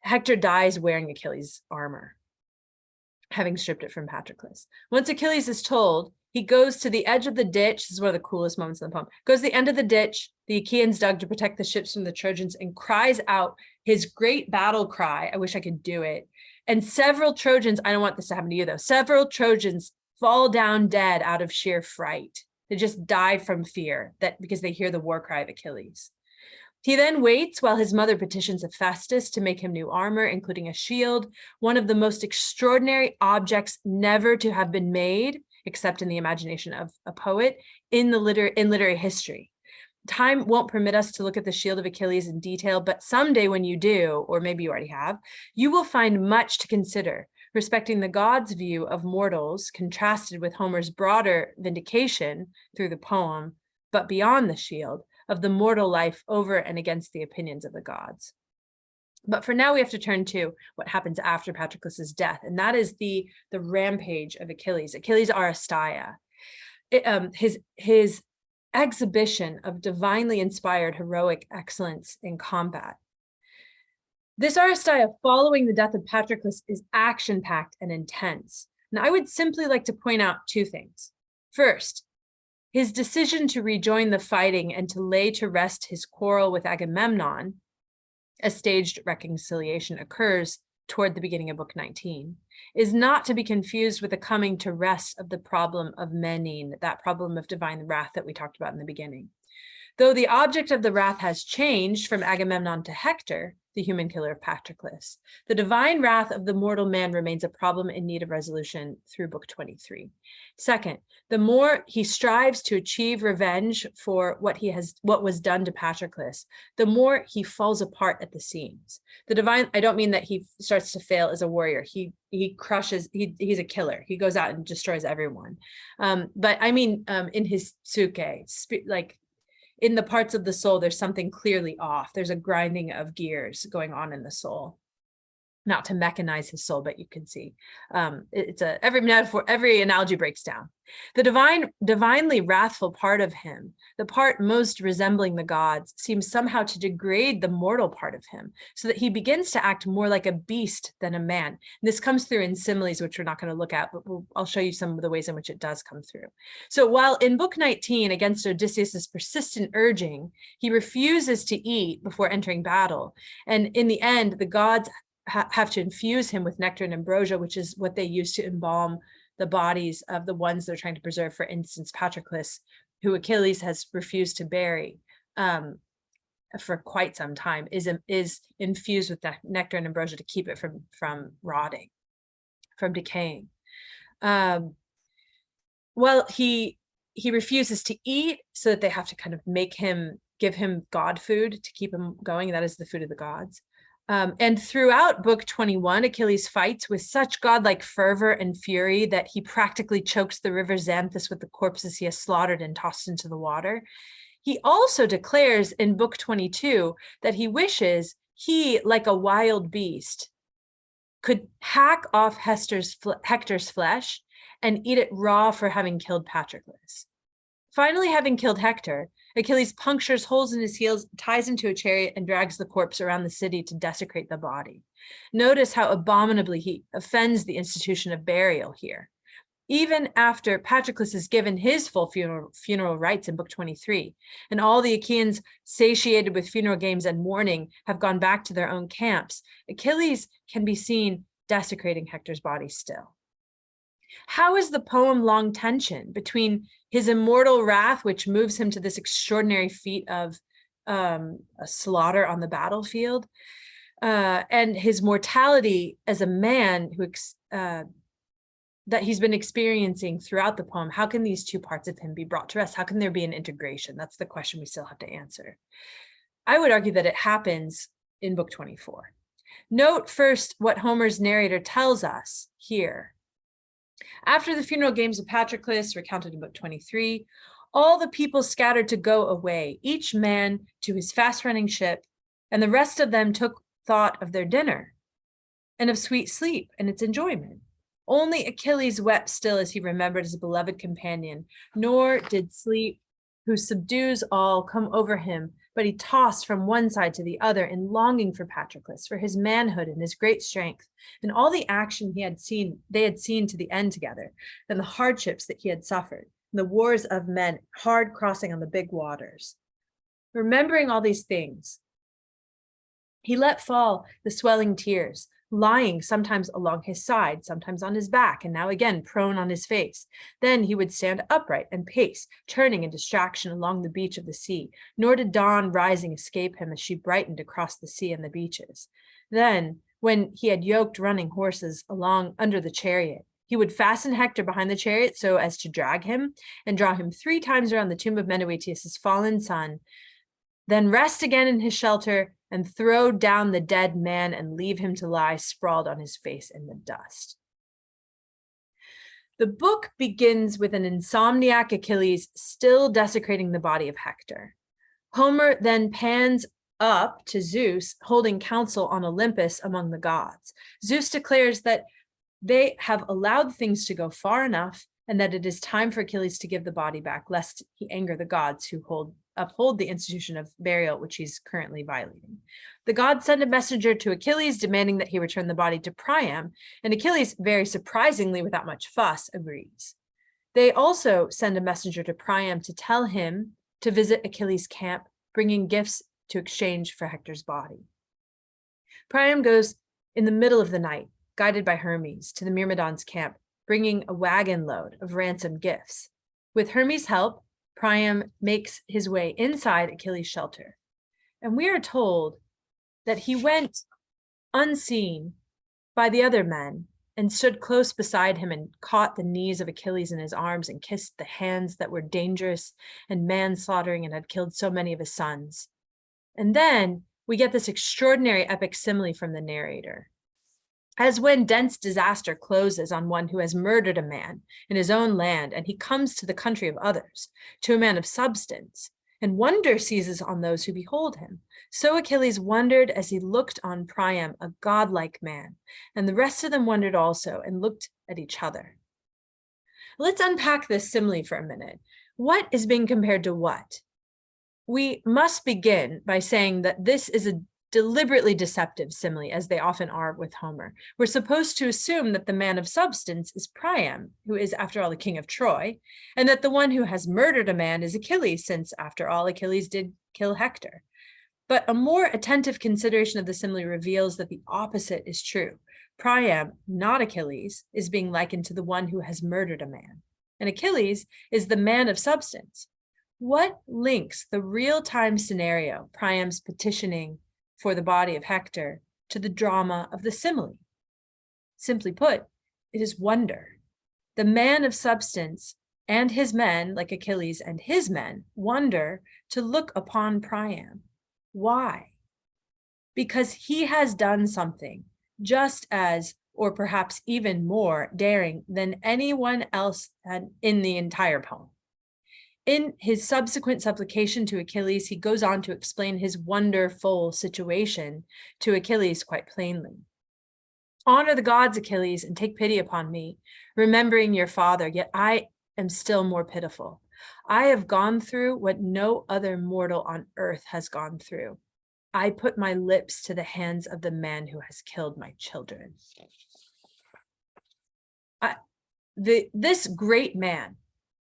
Hector dies wearing Achilles' armor, having stripped it from Patroclus. Once Achilles is told, he goes to the edge of the ditch. This is one of the coolest moments in the poem. Goes to the end of the ditch the Achaeans dug to protect the ships from the Trojans, and cries out his great battle cry. I wish I could do it. And several Trojans, I don't want this to happen to you though, several Trojans fall down dead out of sheer fright. They just die from fear because they hear the war cry of Achilles. He then waits while his mother petitions Hephaestus to make him new armor, including a shield, one of the most extraordinary objects never to have been made, except in the imagination of a poet, in literary history. Time won't permit us to look at the shield of Achilles in detail, but someday when you do, or maybe you already have, you will find much to consider, respecting the gods' view of mortals contrasted with Homer's broader vindication through the poem, but beyond the shield, of the mortal life over and against the opinions of the gods. But for now, we have to turn to what happens after Patroclus's death, and that is the rampage of Achilles. Achilles Aristeia. His exhibition of divinely inspired heroic excellence in combat. This Aristeia following the death of Patroclus is action-packed and intense. And I would simply like to point out two things. First, his decision to rejoin the fighting and to lay to rest his quarrel with Agamemnon, a staged reconciliation occurs toward the beginning of book 19, is not to be confused with the coming to rest of the problem of Menin, that problem of divine wrath that we talked about in the beginning. Though the object of the wrath has changed from Agamemnon to Hector, the human killer of Patroclus, the divine wrath of the mortal man remains a problem in need of resolution through book 23. Second, the more he strives to achieve revenge for what was done to Patroclus, the more he falls apart at the seams. The divine, I don't mean that he starts to fail as a warrior. He crushes, he's a killer. He goes out and destroys everyone. But I mean, in his psyche, like, in the parts of the soul, there's something clearly off. There's a grinding of gears going on in the soul. Not to mechanize his soul, but you can see every metaphor, every analogy breaks down. The divinely wrathful part of him, the part most resembling the gods, seems somehow to degrade the mortal part of him, so that he begins to act more like a beast than a man. And this comes through in similes, which we're not going to look at, but I'll show you some of the ways in which it does come through. So while in book 19, against Odysseus's persistent urging, he refuses to eat before entering battle, and in the end, the gods have to infuse him with nectar and ambrosia, which is what they use to embalm the bodies of the ones they're trying to preserve. For instance, Patroclus, who Achilles has refused to bury for quite some time, is infused with nectar and ambrosia to keep it from rotting, from decaying. Well, he refuses to eat, so that they have to kind of give him god food to keep him going. That is the food of the gods. And throughout book 21, Achilles fights with such godlike fervor and fury that he practically chokes the river Xanthus with the corpses he has slaughtered and tossed into the water. He also declares in book 22 that he wishes he, like a wild beast, could hack off Hector's flesh and eat it raw for having killed Patroclus. Finally, having killed Hector, Achilles punctures holes in his heels, ties him to a chariot, and drags the corpse around the city to desecrate the body. Notice how abominably he offends the institution of burial here. Even after Patroclus is given his full funeral rites in book 23, and all the Achaeans, satiated with funeral games and mourning, have gone back to their own camps, Achilles can be seen desecrating Hector's body still. How is the poem long tension between his immortal wrath, which moves him to this extraordinary feat of a slaughter on the battlefield, and his mortality as a man who that he's been experiencing throughout the poem? How can these two parts of him be brought to rest? How can there be an integration? That's the question we still have to answer. I would argue that it happens in book 24. Note first what Homer's narrator tells us here. After the funeral games of Patroclus, recounted in book 23, all the people scattered to go away, each man to his fast-running ship, and the rest of them took thought of their dinner and of sweet sleep and its enjoyment. Only Achilles wept still as he remembered his beloved companion, nor did sleep, who subdues all, come over him, but he tossed from one side to the other in longing for Patroclus, for his manhood and his great strength, and all the action they had seen to the end together, and the hardships that he had suffered, and the wars of men hard crossing on the big waters. Remembering all these things, he let fall the swelling tears, lying sometimes along his side, sometimes on his back, and now again prone on his face. Then he would stand upright and pace, turning in distraction along the beach of the sea, nor did dawn rising escape him as she brightened across the sea and the beaches. Then, when he had yoked running horses along under the chariot, he would fasten Hector behind the chariot so as to drag him, and draw him 3 times around the tomb of Menœtius, his fallen son, then rest again in his shelter, and throw down the dead man and leave him to lie sprawled on his face in the dust. The book begins with an insomniac Achilles still desecrating the body of Hector. Homer then pans up to Zeus, holding council on Olympus among the gods. Zeus declares that they have allowed things to go far enough and that it is time for Achilles to give the body back, lest he anger the gods who uphold the institution of burial, which he's currently violating. The gods send a messenger to Achilles demanding that he return the body to Priam, and Achilles, very surprisingly, without much fuss, agrees. They also send a messenger to Priam to tell him to visit Achilles' camp, bringing gifts to exchange for Hector's body. Priam goes in the middle of the night, guided by Hermes, to the Myrmidons' camp, bringing a wagon load of ransom gifts. With Hermes' help, Priam makes his way inside Achilles' shelter. And we are told that he went unseen by the other men and stood close beside him and caught the knees of Achilles in his arms and kissed the hands that were dangerous and manslaughtering and had killed so many of his sons. And then we get this extraordinary epic simile from the narrator. As when dense disaster closes on one who has murdered a man in his own land, and he comes to the country of others, to a man of substance, and wonder seizes on those who behold him. So Achilles wondered as he looked on Priam, a godlike man, and the rest of them wondered also and looked at each other. Let's unpack this simile for a minute. What is being compared to what? We must begin by saying that this is a deliberately deceptive simile, as they often are with Homer. We're supposed to assume that the man of substance is Priam, who is, after all, the king of Troy, and that the one who has murdered a man is Achilles, since, after all, Achilles did kill Hector. But a more attentive consideration of the simile reveals that the opposite is true. Priam, not Achilles, is being likened to the one who has murdered a man, and Achilles is the man of substance. What links the real-time scenario, Priam's petitioning for the body of Hector, to the drama of the simile? Simply put, it is wonder. The man of substance and his men, like Achilles and his men, wonder to look upon Priam. Why? Because he has done something just as, or perhaps even more, daring than anyone else in the entire poem. In his subsequent supplication to Achilles, he goes on to explain his wonderful situation to Achilles quite plainly. Honor the gods, Achilles, and take pity upon me, remembering your father, yet I am still more pitiful. I have gone through what no other mortal on earth has gone through. I put my lips to the hands of the man who has killed my children. This great man,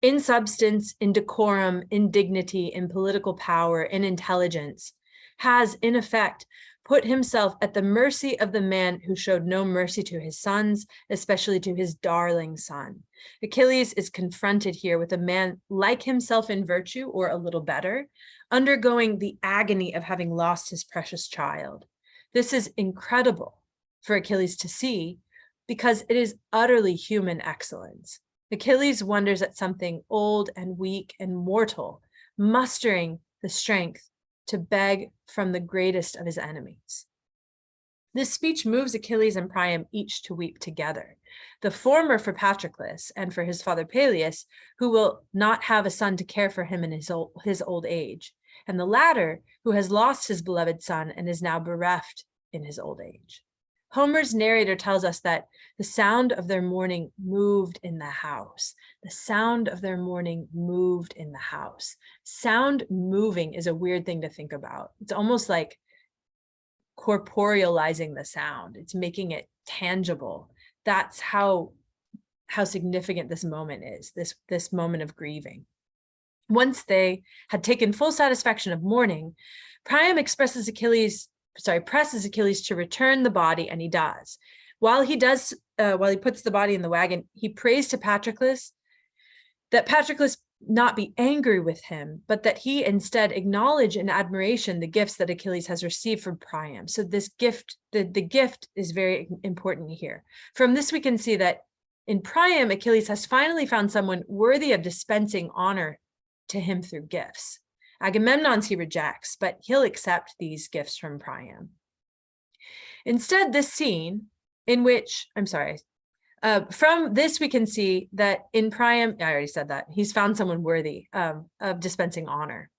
in substance, in decorum, in dignity, in political power, in intelligence, has, in effect, put himself at the mercy of the man who showed no mercy to his sons, especially to his darling son. Achilles is confronted here with a man like himself in virtue, or a little better, undergoing the agony of having lost his precious child. This is incredible for Achilles to see, because it is utterly human excellence. Achilles wonders at something old and weak and mortal, mustering the strength to beg from the greatest of his enemies. This speech moves Achilles and Priam each to weep together. The former for Patroclus and for his father Peleus, who will not have a son to care for him in his old age, and the latter, who has lost his beloved son and is now bereft in his old age. Homer's narrator tells us that the sound of their mourning moved in the house. The sound of their mourning moved in the house. Sound moving is a weird thing to think about. It's almost like corporealizing the sound. It's making it tangible. That's how significant this moment is, this moment of grieving. Once they had taken full satisfaction of mourning, Priam presses Achilles to return the body, and he does. While he puts the body in the wagon, he prays to Patroclus that Patroclus not be angry with him, but that he instead acknowledge in admiration the gifts that Achilles has received from Priam. So this gift, the gift is very important here. From this, we can see that in Priam, Achilles has finally found someone worthy of dispensing honor to him through gifts. Agamemnon's he rejects, but he'll accept these gifts from Priam. Instead, this scene in which, from this we can see that in Priam, I already said that, he's found someone worthy of dispensing honor.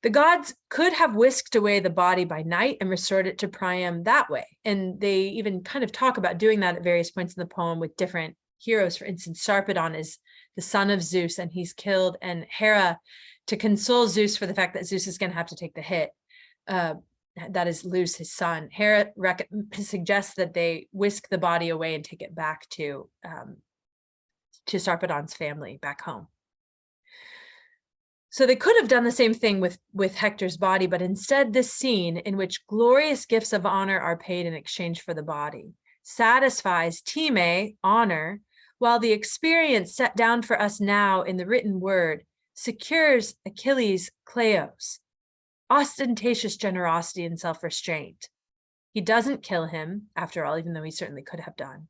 The gods could have whisked away the body by night and restored it to Priam that way. And they even kind of talk about doing that at various points in the poem with different heroes. For instance, Sarpedon is the son of Zeus and he's killed, and Hera, to console Zeus for the fact that Zeus is going to have to take the hit, that is, lose his son, Hera suggests that they whisk the body away and take it back to Sarpedon's family back home. So they could have done the same thing with Hector's body, but instead this scene, in which glorious gifts of honor are paid in exchange for the body, satisfies time, honor, while the experience set down for us now in the written word secures Achilles' kleos, ostentatious generosity and self-restraint. He doesn't kill him, after all, even though he certainly could have done.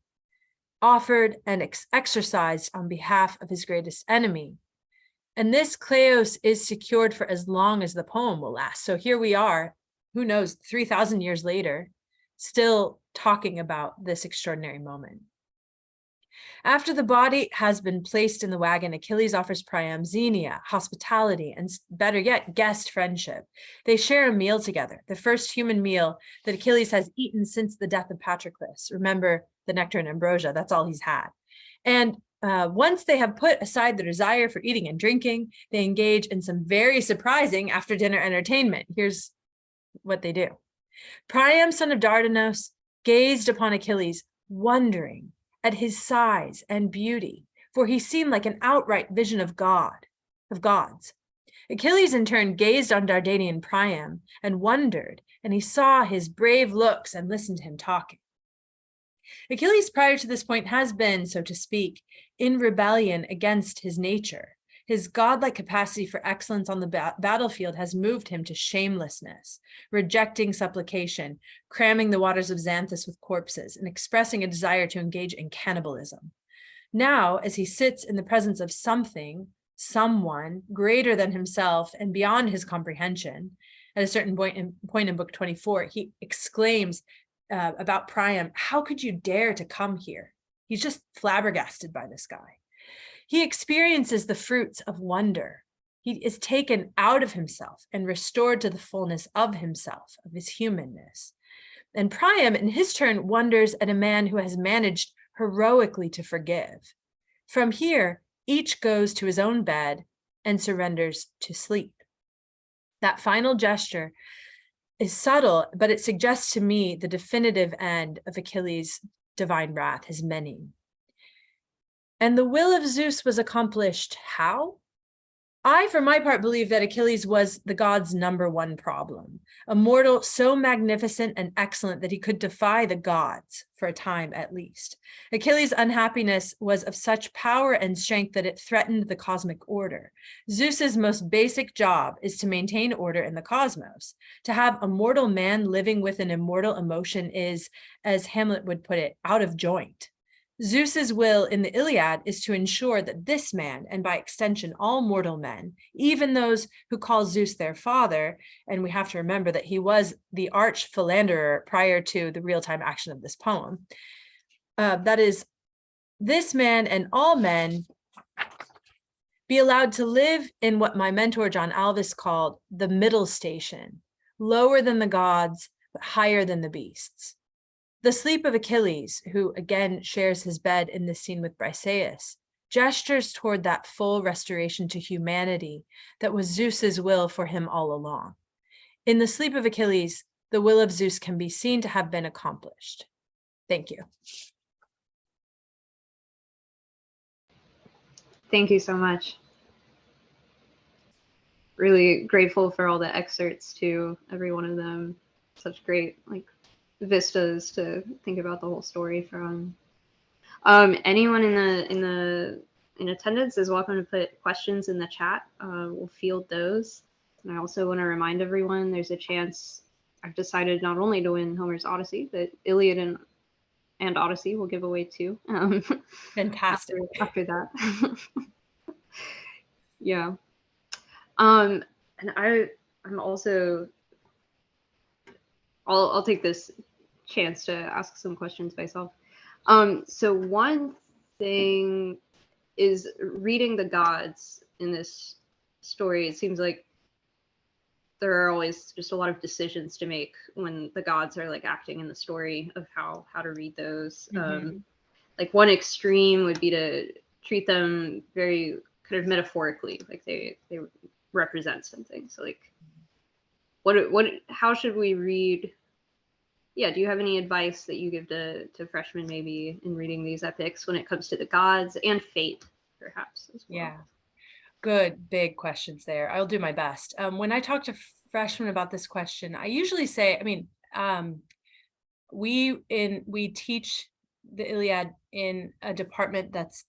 Offered and exercised on behalf of his greatest enemy. And this kleos is secured for as long as the poem will last. So here we are, who knows, 3,000 years later, still talking about this extraordinary moment. After the body has been placed in the wagon, Achilles offers Priam xenia, hospitality, and better yet, guest friendship. They share a meal together, the first human meal that Achilles has eaten since the death of Patroclus. Remember the nectar and ambrosia, that's all he's had. And once they have put aside the desire for eating and drinking, they engage in some very surprising after dinner entertainment. Here's what they do. Priam, son of Dardanus, gazed upon Achilles, wondering at his size and beauty, for he seemed like an outright vision of gods. Achilles in turn gazed on Dardanian Priam and wondered, and he saw his brave looks and listened to him talking. Achilles prior to this point has been, so to speak, in rebellion against his nature. His godlike capacity for excellence on the battlefield has moved him to shamelessness, rejecting supplication, cramming the waters of Xanthus with corpses, and expressing a desire to engage in cannibalism. Now, as he sits in the presence of something, someone greater than himself and beyond his comprehension, at a certain point in book 24, he exclaims about Priam, "How could you dare to come here?" He's just flabbergasted by this guy. He experiences the fruits of wonder. He is taken out of himself and restored to the fullness of himself, of his humanness. And Priam, in his turn, wonders at a man who has managed heroically to forgive. From here, each goes to his own bed and surrenders to sleep. That final gesture is subtle, but it suggests to me the definitive end of Achilles' divine wrath, his many. And the will of Zeus was accomplished how? I, for my part, believe that Achilles was the god's number one problem, a mortal so magnificent and excellent that he could defy the gods, for a time at least. Achilles' unhappiness was of such power and strength that it threatened the cosmic order. Zeus's most basic job is to maintain order in the cosmos. To have a mortal man living with an immortal emotion is, as Hamlet would put it, out of joint. Zeus's will in the Iliad is to ensure that this man, and by extension all mortal men, even those who call Zeus their father, and we have to remember that he was the arch philanderer prior to the real-time action of this poem, that is, this man and all men be allowed to live in what my mentor John Alvis called the middle station, lower than the gods, but higher than the beasts. The sleep of Achilles, who again shares his bed in this scene with Briseis, gestures toward that full restoration to humanity that was Zeus's will for him all along. In the sleep of Achilles, the will of Zeus can be seen to have been accomplished. Thank you. Thank you so much. Really grateful for all the excerpts too, every one of them. Such great vistas to think about the whole story from. Anyone in attendance is welcome to put questions in the chat. We'll field those. And I also want to remind everyone there's a chance. I've decided not only to win Homer's Odyssey, but Iliad and Odyssey will give away too. Fantastic. After that. Yeah. And I'm also, I'll take this chance to ask some questions myself. So one thing is reading the gods in this story. It seems like there are always just a lot of decisions to make when the gods are like acting in the story of how to read those. Like one extreme would be to treat them very kind of metaphorically, like they represent something. So like how should we read? Yeah, do you have any advice that you give to freshmen maybe in reading these epics when it comes to the gods and fate, perhaps as well? Yeah, good big questions there. I'll do my best. When I talk to freshmen about this question, I usually say, I mean, we teach the Iliad in a department that's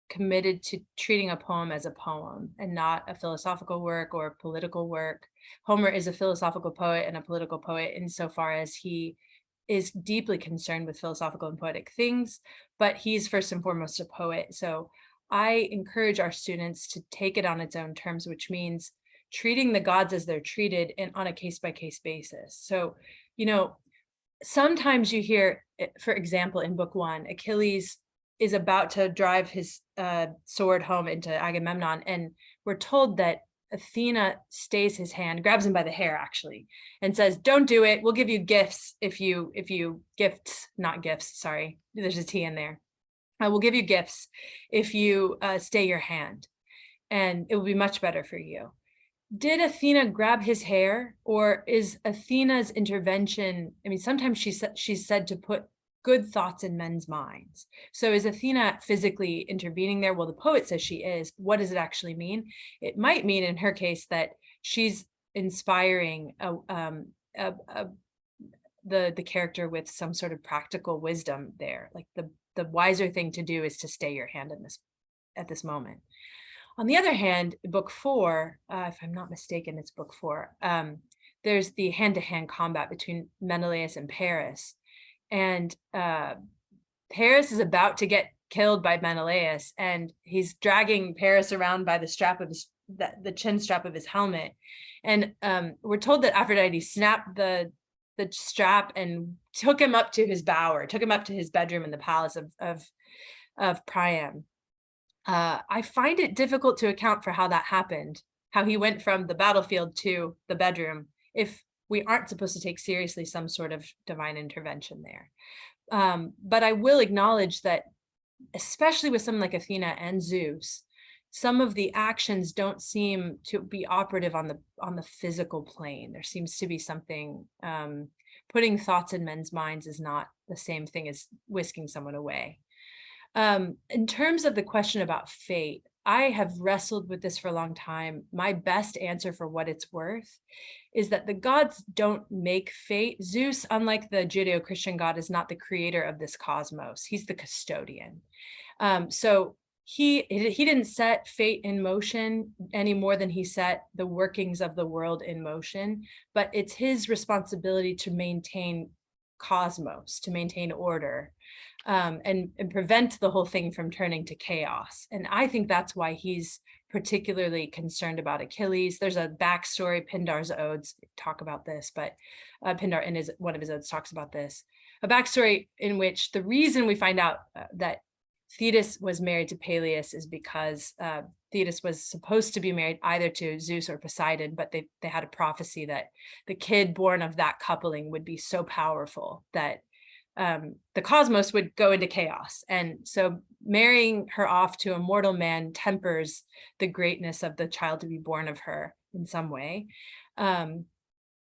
committed to treating a poem as a poem and not a philosophical work or a political work. Homer is a philosophical poet and a political poet insofar as he is deeply concerned with philosophical and poetic things, but he's first and foremost a poet. So I encourage our students to take it on its own terms, which means treating the gods as they're treated and on a case-by-case basis. So, sometimes you hear, for example, in book 1, Achilles is about to drive his sword home into Agamemnon, and we're told that Athena stays his hand, grabs him by the hair actually, and says, "Don't do it. We'll give you gifts if you gifts, not gifts. Sorry, there's a T in there. We'll give you gifts if you stay your hand, and it will be much better for you." Did Athena grab his hair, or is Athena's intervention? I mean, sometimes she's said to put good thoughts in men's minds. So is Athena physically intervening there? Well, the poet says she is. What does it actually mean? It might mean in her case that she's inspiring the character with some sort of practical wisdom there. Like the wiser thing to do is to stay your hand at this moment. On the other hand, book 4, if I'm not mistaken, it's book 4, there's the hand-to-hand combat between Menelaus and Paris. And Paris is about to get killed by Menelaus, and he's dragging Paris around by the strap of the chin strap of his helmet. And we're told that Aphrodite snapped the strap and took him up to his bower, took him up to his bedroom in the palace of Priam. I find it difficult to account for how that happened, how he went from the battlefield to the bedroom, if we aren't supposed to take seriously some sort of divine intervention there. But I will acknowledge that, especially with someone like Athena and Zeus, some of the actions don't seem to be operative on the physical plane. There seems to be something, putting thoughts in men's minds is not the same thing as whisking someone away. In terms of the question about fate, I have wrestled with this for a long time. My best answer, for what it's worth, is that the gods don't make fate. Zeus, unlike the Judeo-Christian God, is not the creator of this cosmos. He's the custodian. So he didn't set fate in motion any more than he set the workings of the world in motion, but it's his responsibility to maintain cosmos, to maintain order. And prevent the whole thing from turning to chaos. And I think that's why he's particularly concerned about Achilles. There's a backstory, Pindar's odes talk about this, but Pindar in one of his odes talks about this. A backstory in which the reason we find out that Thetis was married to Peleus is because Thetis was supposed to be married either to Zeus or Poseidon, but they had a prophecy that the kid born of that coupling would be so powerful that the cosmos would go into chaos. And so marrying her off to a mortal man tempers the greatness of the child to be born of her in some way.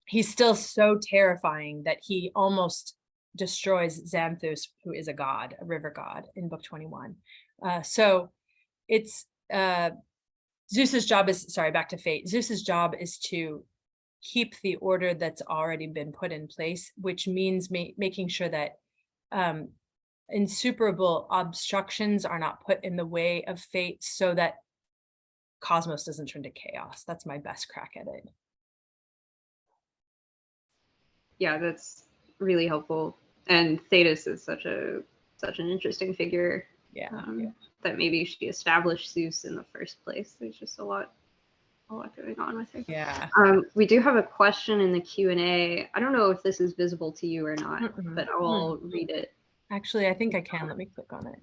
He's still so terrifying that he almost destroys Xanthus, who is a god, a river god, in book 21. So it's Zeus's job is, sorry, back to fate. Zeus's job is to keep the order that's already been put in place, which means making sure that insuperable obstructions are not put in the way of fate so that cosmos doesn't turn to chaos. That's my best crack at it. Yeah, that's really helpful. And Thetis is such an interesting figure. Yeah. That maybe she established Zeus in the first place. There's just a lot going on with her. Yeah. We do have a question in the Q&A. I don't know if this is visible to you or not, but I'll read it. Actually, I think I can. Let me click on it.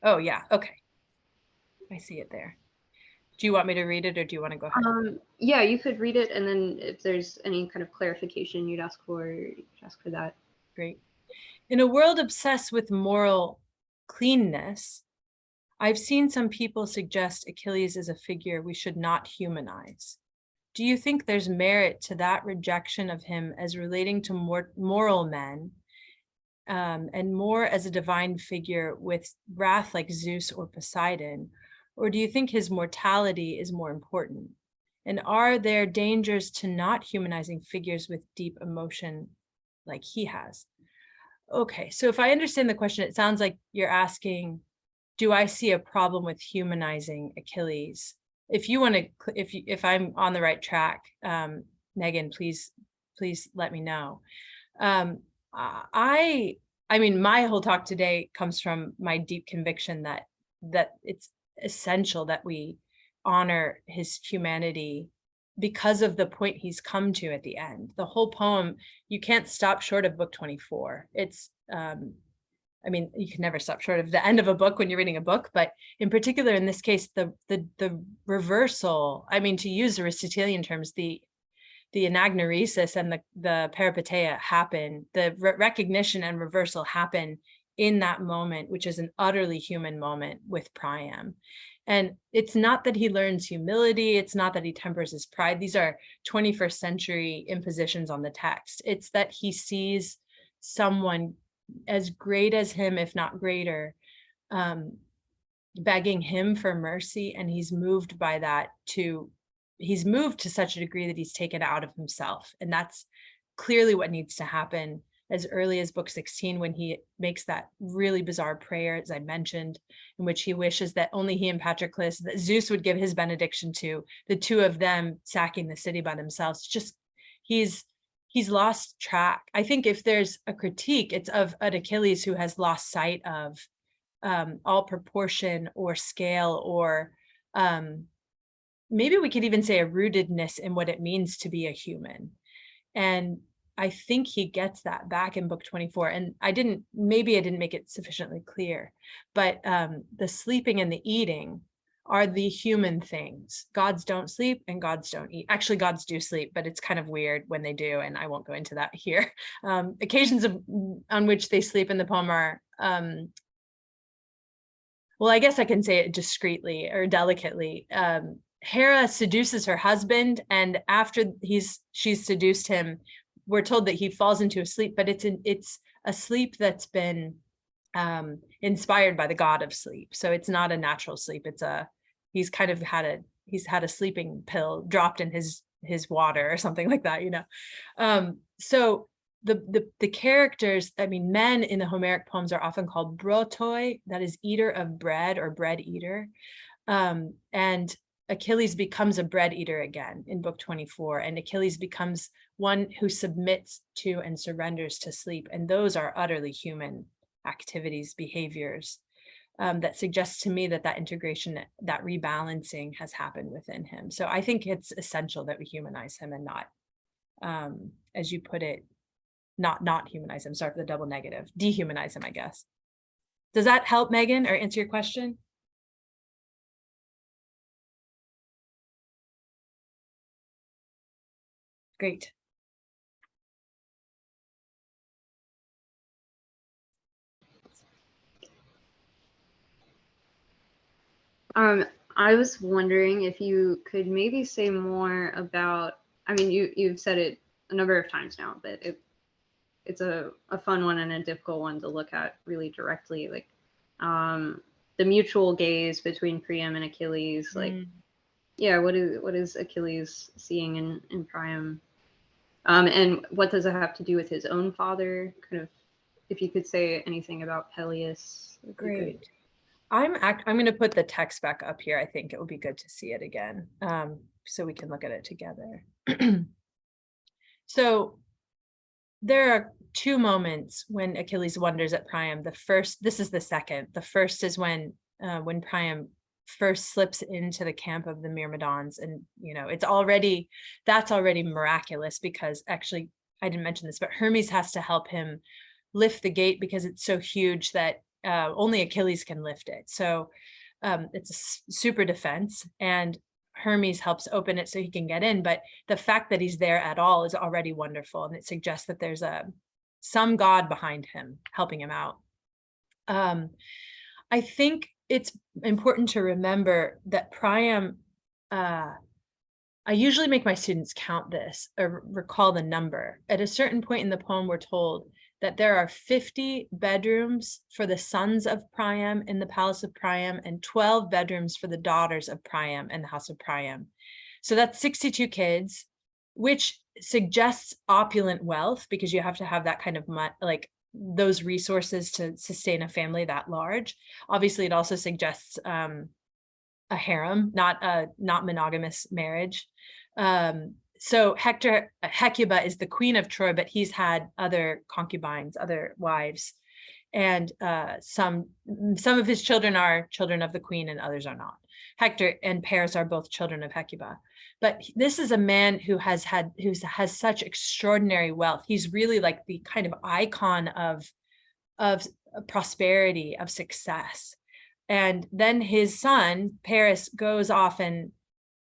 Oh, yeah. Okay. I see it there. Do you want me to read it, or do you want to go ahead? Yeah, you could read it, and then if there's any kind of clarification you'd ask for that. Great. In a world obsessed with moral cleanness, I've seen some people suggest Achilles is a figure we should not humanize. Do you think there's merit to that rejection of him as relating to moral men, and more as a divine figure with wrath like Zeus or Poseidon? Or do you think his mortality is more important? And are there dangers to not humanizing figures with deep emotion like he has? Okay, so if I understand the question, it sounds like you're asking, do I see a problem with humanizing Achilles? If you want to, if I'm on the right track, Megan, please let me know. I mean, my whole talk today comes from my deep conviction that it's essential that we honor his humanity because of the point he's come to at the end. The whole poem, you can't stop short of book 24. It's I mean, you can never stop short of the end of a book when you're reading a book, but in particular, in this case, the reversal, I mean, to use Aristotelian terms, the anagnoresis and the peripeteia happen, the recognition and reversal happen in that moment, which is an utterly human moment with Priam. And it's not that he learns humility, it's not that he tempers his pride. These are 21st century impositions on the text. It's that he sees someone as great as him, if not greater, begging him for mercy, and he's moved by that he's moved to such a degree that he's taken out of himself. And that's clearly what needs to happen as early as book 16, when he makes that really bizarre prayer, as I mentioned, in which he wishes that only he and Patroclus, that Zeus would give his benediction to, the two of them sacking the city by themselves. Just he's lost track. I think if there's a critique, it's of an Achilles who has lost sight of all proportion or scale, or maybe we could even say a rootedness in what it means to be a human. And I think he gets that back in book 24. And maybe I didn't make it sufficiently clear, but the sleeping and the eating are the human things. Gods don't sleep and gods don't eat. Actually, gods do sleep, but it's kind of weird when they do, and I won't go into that here. Occasions on which they sleep in the poem are, well, I guess I can say it discreetly or delicately. Hera seduces her husband, and after she's seduced him, we're told that he falls into a sleep, but it's a sleep that's been inspired by the god of sleep. So it's not a natural sleep. He's had a sleeping pill dropped in his water or something like that, so the characters, I mean, men in the Homeric poems are often called brotoi, that is eater of bread or bread eater. And Achilles becomes a bread eater again in book 24, and Achilles becomes one who submits to and surrenders to sleep. And those are utterly human activities, behaviors, that suggests to me that integration, that rebalancing has happened within him. So I think it's essential that we humanize him and not, as you put it, not humanize him. Sorry for the double negative. Dehumanize him, I guess. Does that help, Megan, or answer your question? Great. I was wondering if you could maybe say more about, I mean, you've said it a number of times now, but it's a fun one and a difficult one to look at really directly, like the mutual gaze between Priam and Achilles. Like, yeah, what is Achilles seeing in Priam? And what does it have to do with his own father? Kind of, if you could say anything about Peleus. Great. I'm going to put the text back up here. I think it would be good to see it again, so we can look at it together. So there are two moments when Achilles wonders at Priam. This is the second. The first is when Priam first slips into the camp of the Myrmidons, and that's already miraculous, because actually I didn't mention this, but Hermes has to help him lift the gate because it's so huge that only Achilles can lift it. So it's a super defense, and Hermes helps open it so he can get in. But the fact that he's there at all is already wonderful, and it suggests that there's some god behind him helping him out. I think it's important to remember that Priam, I usually make my students count this or recall the number. At a certain point in the poem, we're told that there are 50 bedrooms for the sons of Priam in the palace of Priam and 12 bedrooms for the daughters of Priam in the house of Priam. So that's 62 kids, which suggests opulent wealth, because you have to have that kind of like those resources to sustain a family that large. Obviously, it also suggests a harem, not monogamous marriage. So Hecuba is the queen of Troy, but he's had other concubines, other wives, and some of his children are children of the queen and others are not. Hector and Paris are both children of Hecuba, but this is a man who has such extraordinary wealth. He's really like the kind of icon of prosperity, of success. And then his son, Paris, goes off and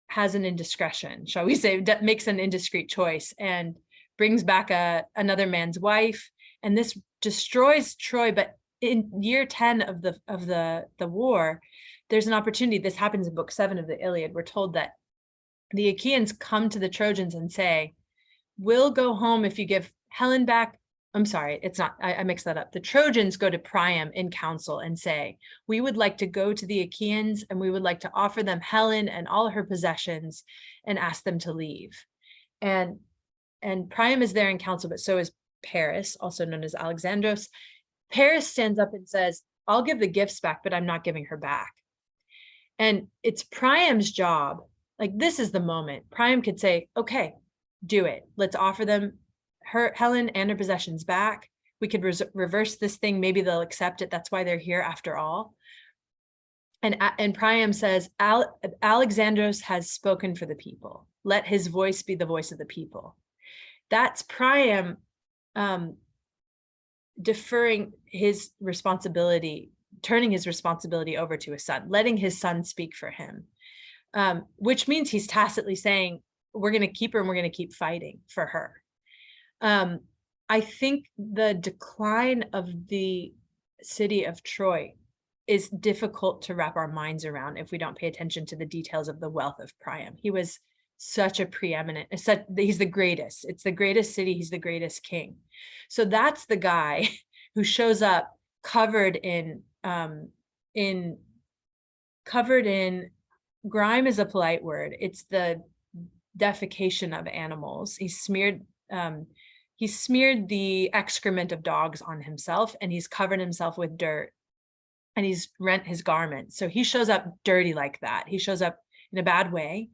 has an indiscretion, shall we say, makes an indiscreet choice and brings back another man's wife. And this destroys Troy. But in year 10 of the war, there's an opportunity. This happens in book 7 of the Iliad. We're told that the Achaeans come to the Trojans and say, we'll go home if you give Helen back. I'm sorry, it's not, I mixed that up. The Trojans go to Priam in council and say, we would like to go to the Achaeans and we would like to offer them Helen and all her possessions and ask them to leave. And Priam is there in council, but so is Paris, also known as Alexandros. Paris stands up and says, I'll give the gifts back, but I'm not giving her back. And it's Priam's job. Like, this is the moment. Priam could say, okay, do it. Let's offer them Helen and her possessions back. We could reverse this thing. Maybe they'll accept it. That's why they're here after all. And Priam says, Alexandros has spoken for the people. Let his voice be the voice of the people. That's Priam deferring his responsibility, turning his responsibility over to his son, letting his son speak for him, which means he's tacitly saying, we're going to keep her and we're going to keep fighting for her. I think the decline of the city of Troy is difficult to wrap our minds around if we don't pay attention to the details of the wealth of Priam. He was such a preeminent, he's the greatest. It's the greatest city. He's the greatest king. So that's the guy who shows up covered in grime is a polite word. It's the defecation of animals. He smeared the excrement of dogs on himself, and he's covered himself with dirt, and he's rent his garments. So he shows up dirty like that. He shows up in a bad way.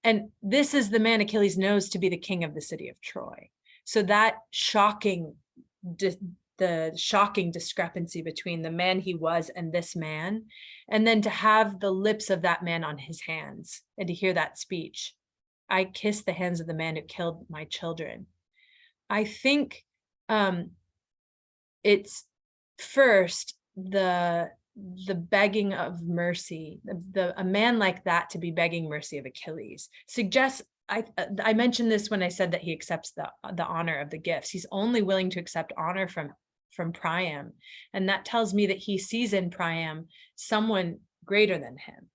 And this is the man Achilles knows to be the king of the city of Troy. So that the shocking discrepancy between the man he was and this man, and then to have the lips of that man on his hands and to hear that speech, I kiss the hands of the man who killed my children. I think it's first the begging of mercy, a man like that to be begging mercy of Achilles suggests, I mentioned this when I said that he accepts the honor of the gifts. He's only willing to accept honor from Priam. And that tells me that he sees in Priam someone greater than him.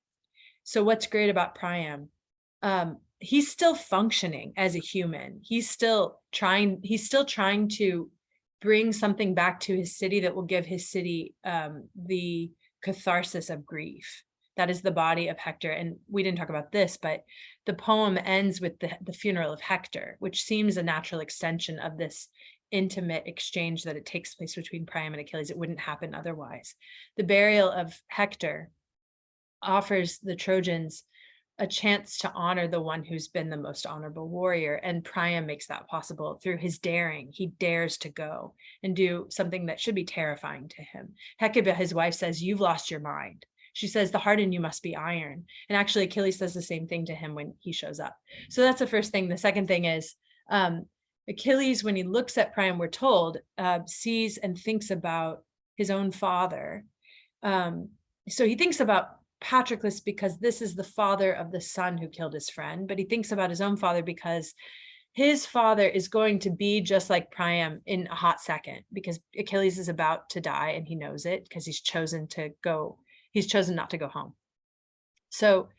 So what's great about Priam? He's still functioning as a human. He's still trying to bring something back to his city that will give his city the catharsis of grief. That is the body of Hector. And we didn't talk about this, but the poem ends with the funeral of Hector, which seems a natural extension of this intimate exchange that it takes place between Priam and Achilles. It wouldn't happen otherwise. The burial of Hector offers the Trojans a chance to honor the one who's been the most honorable warrior. And Priam makes that possible through his daring. He dares to go and do something that should be terrifying to him. Hecuba, his wife, says, you've lost your mind. She says, the heart in you must be iron. And actually, Achilles says the same thing to him when he shows up. So that's the first thing. The second thing is Achilles, when he looks at Priam, we're told, sees and thinks about his own father. So he thinks about Patroclus because this is the father of the son who killed his friend, but he thinks about his own father because his father is going to be just like Priam in a hot second, because Achilles is about to die and he knows it because he's chosen not to go home. So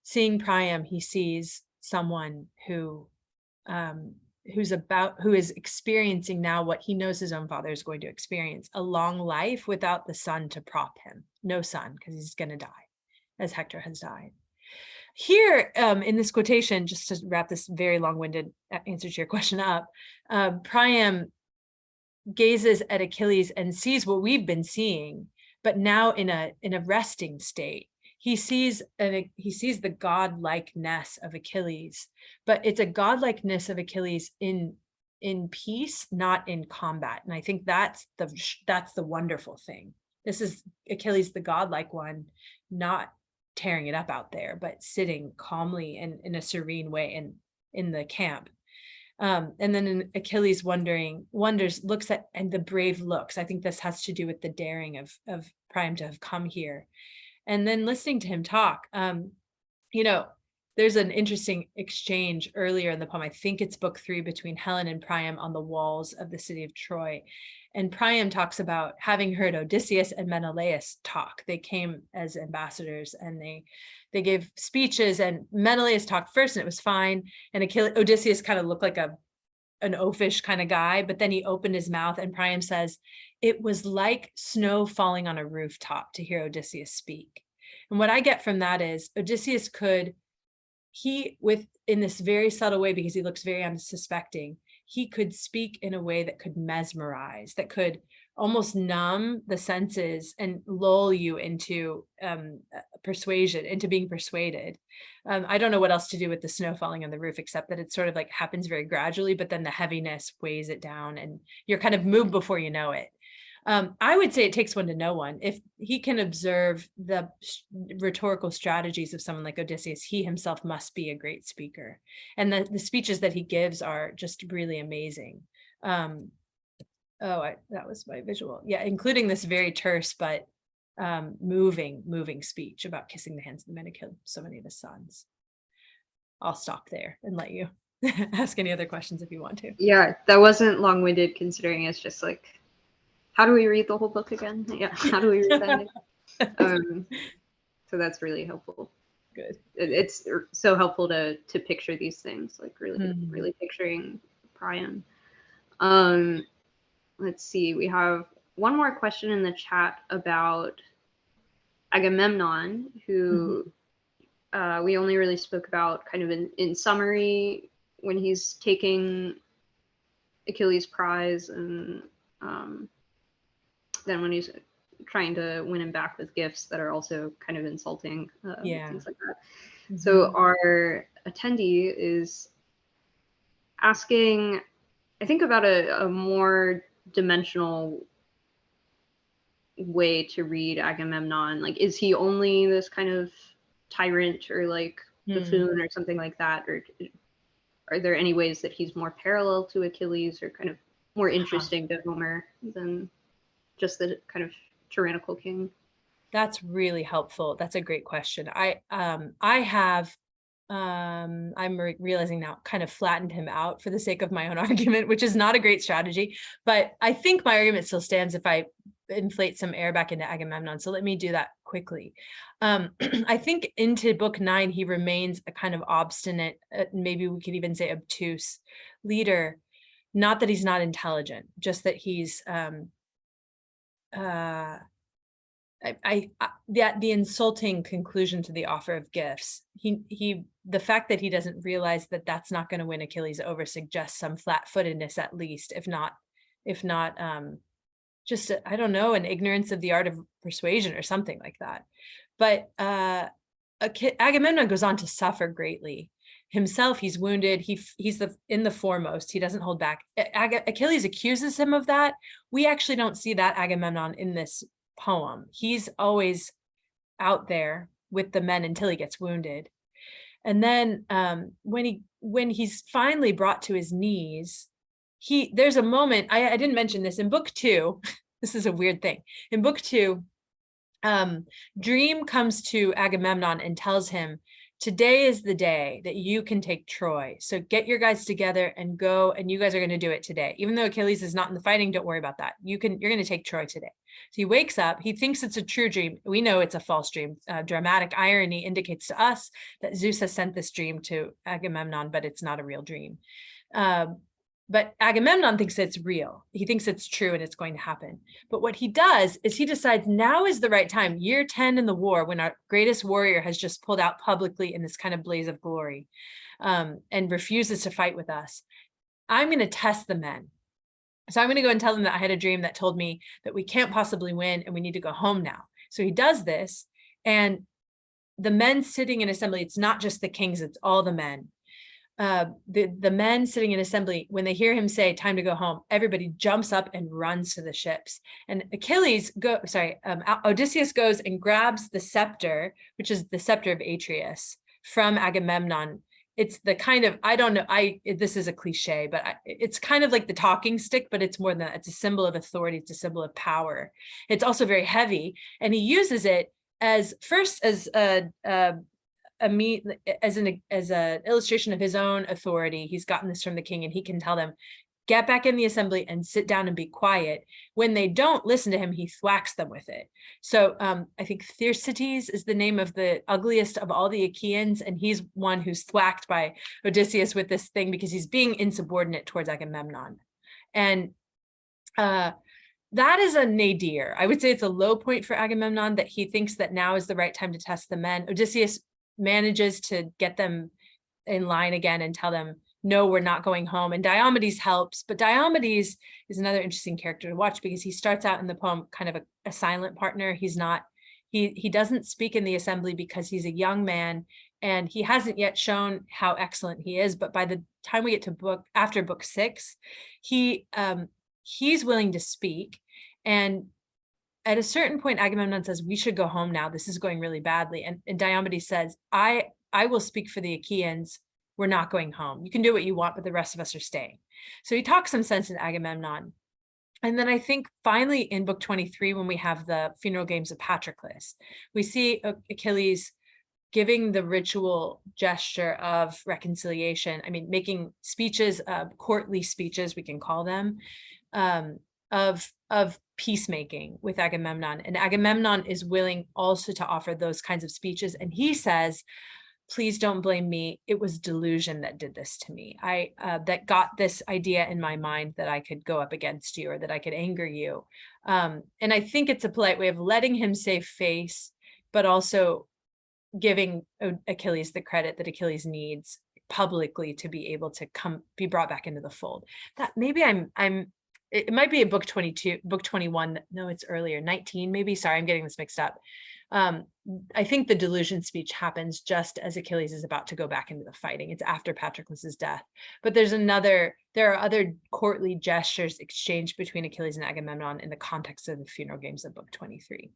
seeing Priam, he sees someone who is experiencing now what he knows his own father is going to experience, a long life without the son to prop him. No son, because he's going to die, as Hector has died. Here, in this quotation, just to wrap this very long-winded answer to your question up, Priam gazes at Achilles and sees what we've been seeing, but now in a resting state. He sees the godlikeness of Achilles, but it's a godlikeness of Achilles in peace, not in combat. And I think that's the wonderful thing. This is Achilles, the godlike one, not tearing it up out there, but sitting calmly and in a serene way in the camp. And then Achilles looks at, and the brave looks. I think this has to do with the daring of Priam to have come here. And then listening to him talk, there's an interesting exchange earlier in the poem. I think it's book 3, between Helen and Priam on the walls of the city of Troy. And Priam talks about having heard Odysseus and Menelaus talk. They came as ambassadors and they gave speeches, and Menelaus talked first and it was fine. And Odysseus kind of looked like an oafish kind of guy, but then he opened his mouth and Priam says, it was like snow falling on a rooftop to hear Odysseus speak. And what I get from that is Odysseus in this very subtle way, because he looks very unsuspecting, he could speak in a way that could mesmerize, that could almost numb the senses and lull you into persuasion, into being persuaded. I don't know what else to do with the snow falling on the roof, except that it sort of like happens very gradually, but then the heaviness weighs it down and you're kind of moved before you know it. I would say it takes one to know one. If he can observe the rhetorical strategies of someone like Odysseus, he himself must be a great speaker. And the speeches that he gives are just really amazing. That was my visual. Yeah, including this very terse but moving speech about kissing the hands of the men who killed so many of his sons. I'll stop there and let you ask any other questions if you want to. Yeah, that wasn't long-winded, considering it's just like, how do we read the whole book again? Yeah, how do we read that? So that's really helpful. Good. It's so helpful to picture these things, like really picturing Priam. Let's see, we have one more question in the chat about Agamemnon, who we only really spoke about kind of in summary when he's taking Achilles' prize, and then when he's trying to win him back with gifts that are also kind of insulting, things like that. So our attendee is asking, I think, about a more dimensional way to read Agamemnon. Like, is he only this kind of tyrant or like buffoon or something like that? Or are there any ways that he's more parallel to Achilles or kind of more interesting to Homer than just the kind of tyrannical king? That's really helpful. That's a great question. I'm realizing now, kind of flattened him out for the sake of my own argument, which is not a great strategy, but I think my argument still stands if I inflate some air back into Agamemnon. So let me do that quickly. I think into book 9, he remains a kind of obstinate, maybe we could even say obtuse leader. Not that he's not intelligent, just that he's the insulting conclusion to the offer of gifts. The fact that he doesn't realize that that's not going to win Achilles over suggests some flat-footedness, at least, if not just I don't know, an ignorance of the art of persuasion or something like that. But Agamemnon goes on to suffer greatly. Himself, he's wounded. He's in the foremost. He doesn't hold back. Achilles accuses him of that. We actually don't see that Agamemnon in this poem. He's always out there with the men until he gets wounded. And then when he's finally brought to his knees, there's a moment, I didn't mention this in book 2. This is a weird thing. In book 2, Dream comes to Agamemnon and tells him, today is the day that you can take Troy. So get your guys together and go, and you guys are going to do it today. Even though Achilles is not in the fighting, don't worry about that. You're going to take Troy today. So he wakes up, he thinks it's a true dream. We know it's a false dream. Dramatic irony indicates to us that Zeus has sent this dream to Agamemnon, but it's not a real dream. But Agamemnon thinks it's real. He thinks it's true and it's going to happen. But what he does is he decides now is the right time, year 10 in the war, when our greatest warrior has just pulled out publicly in this kind of blaze of glory, and refuses to fight with us. I'm going to test the men. So I'm going to go and tell them that I had a dream that told me that we can't possibly win and we need to go home now. So he does this, and the men sitting in assembly, it's not just the kings, it's all the men. The men sitting in assembly, when they hear him say time to go home, everybody jumps up and runs to the ships. And Odysseus goes and grabs the scepter, which is the scepter of Atreus, from Agamemnon. It's the kind of, I don't know, this is a cliche, but it's kind of like the talking stick, but it's more than that. It's a symbol of authority. It's a symbol of power. It's also very heavy. And he uses it as an illustration of his own authority. He's gotten this from the king, and he can tell them, get back in the assembly and sit down and be quiet. When they don't listen to him, he thwacks them with it. So I think Thersites is the name of the ugliest of all the Achaeans, and he's one who's thwacked by Odysseus with this thing because he's being insubordinate towards Agamemnon. And that is a nadir. I would say it's a low point for Agamemnon, that he thinks that now is the right time to test the men. Odysseus manages to get them in line again and tell them, no, we're not going home. And Diomedes helps, but Diomedes is another interesting character to watch because he starts out in the poem kind of a silent partner. He doesn't speak in the assembly because he's a young man and he hasn't yet shown how excellent he is. But by the time we get to after book 6, he's willing to speak. And at a certain point, Agamemnon says, we should go home now. This is going really badly. And Diomedes says, I will speak for the Achaeans. We're not going home. You can do what you want, but the rest of us are staying. So he talks some sense into Agamemnon. And then I think finally in book 23, when we have the funeral games of Patroclus, we see Achilles giving the ritual gesture of reconciliation. I mean, making speeches, courtly speeches, we can call them, of peacemaking with Agamemnon. And Agamemnon is willing also to offer those kinds of speeches. And he says, please don't blame me. It was delusion that did this to me. That got this idea in my mind that I could go up against you or that I could anger you. And I think it's a polite way of letting him save face, but also giving Achilles the credit that Achilles needs publicly to be able to be brought back into the fold. That maybe it might be a book 22, book 21. No, it's earlier, 19 maybe. Sorry, I'm getting this mixed up. I think the delusion speech happens just as Achilles is about to go back into the fighting. It's after Patroclus's death. But there are other courtly gestures exchanged between Achilles and Agamemnon in the context of the funeral games of book 23.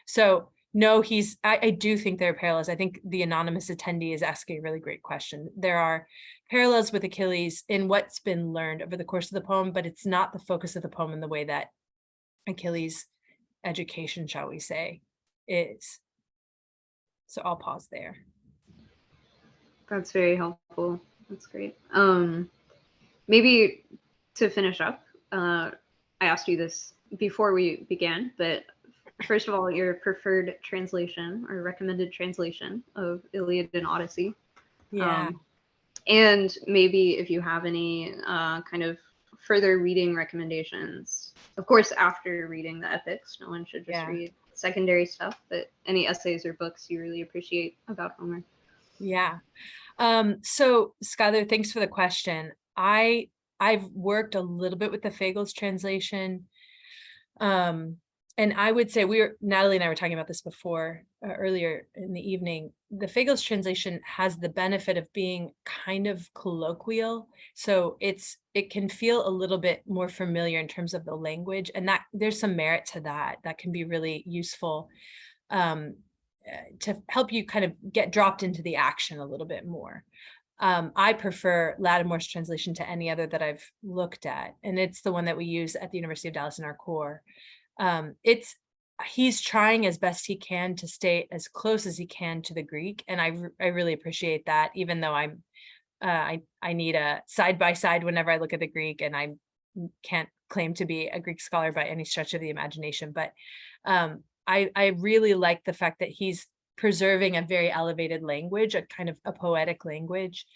So no, I do think there are parallels. I think the anonymous attendee is asking a really great question. There are parallels with Achilles in what's been learned over the course of the poem, but it's not the focus of the poem in the way that Achilles' education, shall we say, is. So I'll pause there. That's very helpful. That's great. Maybe to finish up, I asked you this before we began, but first of all, your preferred translation or recommended translation of Iliad and Odyssey. Yeah. And maybe if you have any kind of further reading recommendations. Of course, after reading the epics, no one should just read secondary stuff, but any essays or books you really appreciate about Homer. Yeah. So Skylar, thanks for the question. I've worked a little bit with the Fagles translation. And I would say Natalie and I were talking about this before, earlier in the evening. The Fagles translation has the benefit of being kind of colloquial. So it can feel a little bit more familiar in terms of the language, and that there's some merit to that. That can be really useful to help you kind of get dropped into the action a little bit more. I prefer Lattimore's translation to any other that I've looked at, and it's the one that we use at the University of Dallas in our core. he's trying as best he can to stay as close as he can to the Greek. And I really appreciate that, even though I need a side by side whenever I look at the Greek, and I can't claim to be a Greek scholar by any stretch of the imagination. But I really like the fact that he's preserving a very elevated language, a kind of a poetic language.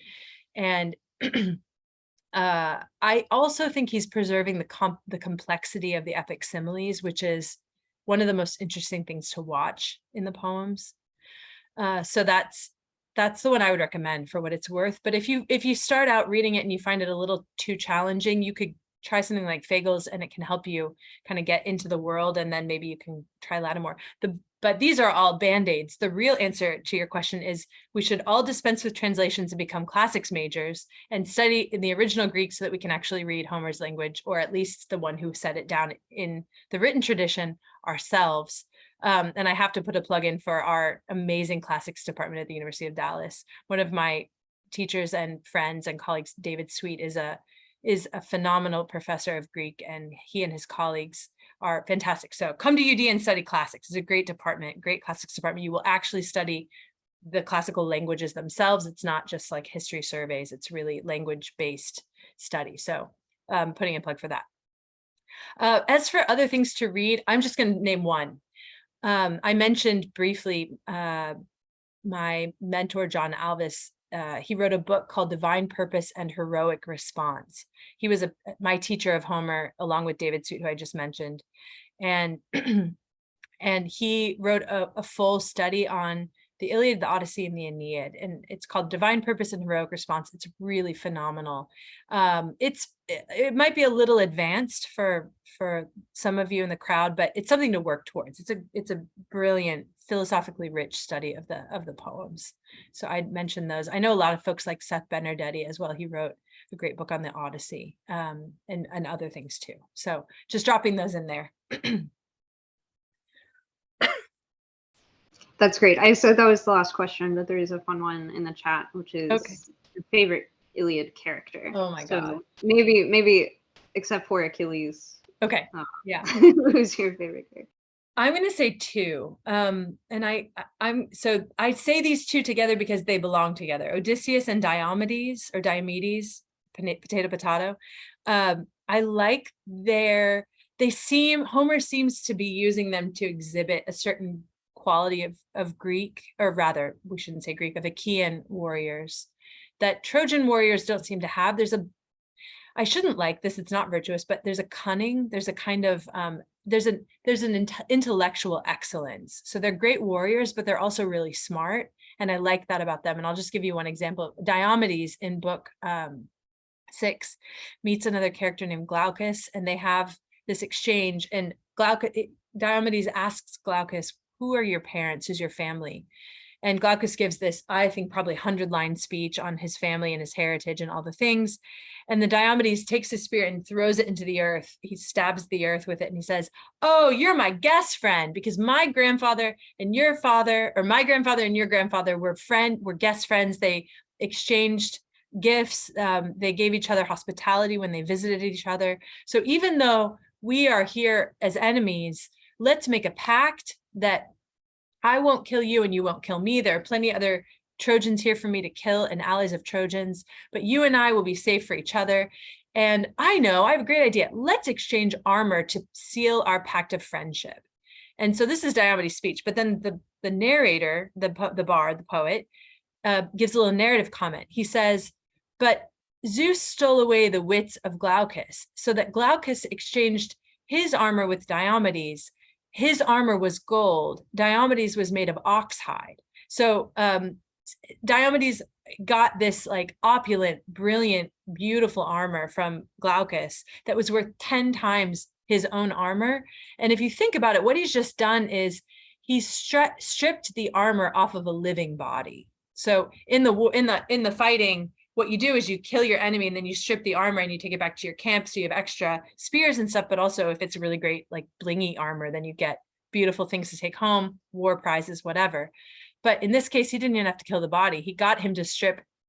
And I also think he's preserving the complexity of the epic similes, which is one of the most interesting things to watch in the poems. So that's the one I would recommend for what it's worth. But if you start out reading it and you find it a little too challenging, you could try something like Fagles, and it can help you kind of get into the world, and then maybe you can try Lattimore. But these are all band-aids. The real answer to your question is we should all dispense with translations and become classics majors and study in the original Greek so that we can actually read Homer's language, or at least the one who set it down in the written tradition ourselves. And I have to put a plug in for our amazing classics department at the University of Dallas. One of my teachers and friends and colleagues, David Sweet, is a phenomenal professor of Greek, and he and his colleagues are fantastic. So come to UD and study classics. It's a great department, great classics department. You will actually study the classical languages themselves. It's not just like history surveys. It's really language-based study. So putting a plug for that. As for other things to read, I'm just going to name one. I mentioned briefly my mentor, John Alvis. He wrote a book called Divine Purpose and Heroic Response. He was my teacher of Homer, along with David Sweet, who I just mentioned. And, and he wrote a full study on the Iliad, the Odyssey, and the Aeneid. And it's called Divine Purpose and Heroic Response. It's really phenomenal. It might be a little advanced for some of you in the crowd, but it's something to work towards. It's a brilliant, philosophically rich study of the poems. So I'd mention those. I know a lot of folks like Seth Bernardetti as well. He wrote a great book on the Odyssey, and other things too. So just dropping those in there. That's great. I said that was the last question, but there is a fun one in the chat, which is your favorite Iliad character. Oh my God. Maybe except for Achilles. Okay. Yeah. Who's your favorite character? I'm going to say two. And I say these two together because they belong together. Odysseus and Diomedes, or Diomedes, potato. I like Homer seems to be using them to exhibit a certain quality of Greek, or rather, we shouldn't say Greek, of Achaean warriors that Trojan warriors don't seem to have. I shouldn't like this, it's not virtuous, but there's a cunning, there's a kind of, there's an intellectual excellence. So they're great warriors, but they're also really smart. And I like that about them. And I'll just give you one example. Diomedes in book 6 meets another character named Glaucus, and they have this exchange. And Diomedes asks Glaucus, who are your parents? Who's your family? And Glaucus gives this, I think, probably 100-line speech on his family and his heritage and all the things. And the Diomedes takes his spear and throws it into the earth. He stabs the earth with it, and he says, oh, you're my guest friend, because my grandfather and your father, or my grandfather and your grandfather were guest friends. They exchanged gifts. They gave each other hospitality when they visited each other. So even though we are here as enemies, let's make a pact that I won't kill you and you won't kill me. There are plenty of other Trojans here for me to kill, and allies of Trojans, but you and I will be safe for each other. And I have a great idea. Let's exchange armor to seal our pact of friendship. And so this is Diomedes' speech, but then the narrator, the bard, the poet, gives a little narrative comment. He says, but Zeus stole away the wits of Glaucus, so that Glaucus exchanged his armor with Diomedes. His armor was gold. Diomedes was made of ox hide. So Diomedes got this like opulent, brilliant, beautiful armor from Glaucus that was worth 10 times his own armor. And if you think about it, what he's just done is he's stripped the armor off of a living body. So in the fighting, what you do is you kill your enemy, and then you strip the armor and you take it back to your camp, so you have extra spears and stuff. But also, if it's a really great like blingy armor, then you get beautiful things to take home, war prizes, whatever. But in this case, he didn't even have to kill the body. He got him to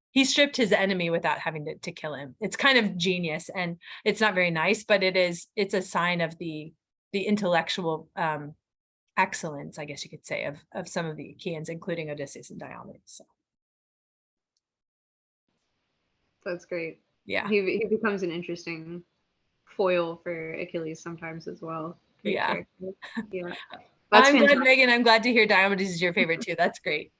he stripped his enemy without having to kill him. It's kind of genius, and it's not very nice, but it's a sign of the intellectual excellence, I guess you could say, of some of the Achaeans, including Odysseus and Diomedes. So. That's great. Yeah. He becomes an interesting foil for Achilles sometimes as well. Great Yeah. character. Yeah. That's I'm fantastic. glad, Megan, I'm glad to hear Diomedes is your favorite too. That's great.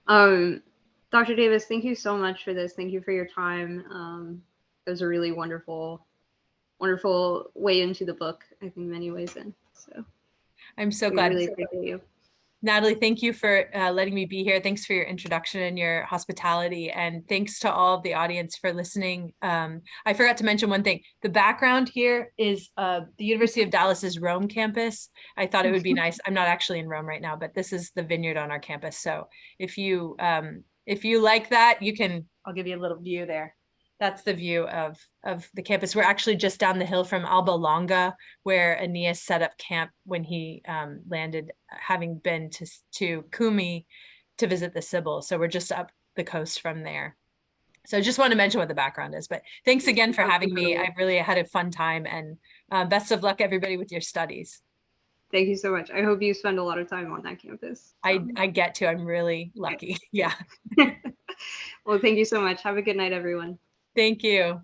Dr. Davis, thank you so much for this. Thank you for your time. It was a really wonderful way into the book, I think, many ways in. So I'm so we glad. really appreciate you. Natalie, thank you for letting me be here. Thanks for your introduction and your hospitality. And thanks to all of the audience for listening. I forgot to mention one thing. The background here is the University of Dallas's Rome campus. I thought it would be nice. I'm not actually in Rome right now, but this is the vineyard on our campus. So if you like that, I'll give you a little view there. That's the view of the campus. We're actually just down the hill from Alba Longa, where Aeneas set up camp when he landed, having been to Cumae to visit the Sibyl. So we're just up the coast from there. So I just want to mention what the background is. But thanks again for having me. I really had a fun time, and best of luck, everybody, with your studies. Thank you so much. I hope you spend a lot of time on that campus. I get to. I'm really lucky. Yeah. Well, thank you so much. Have a good night, everyone. Thank you.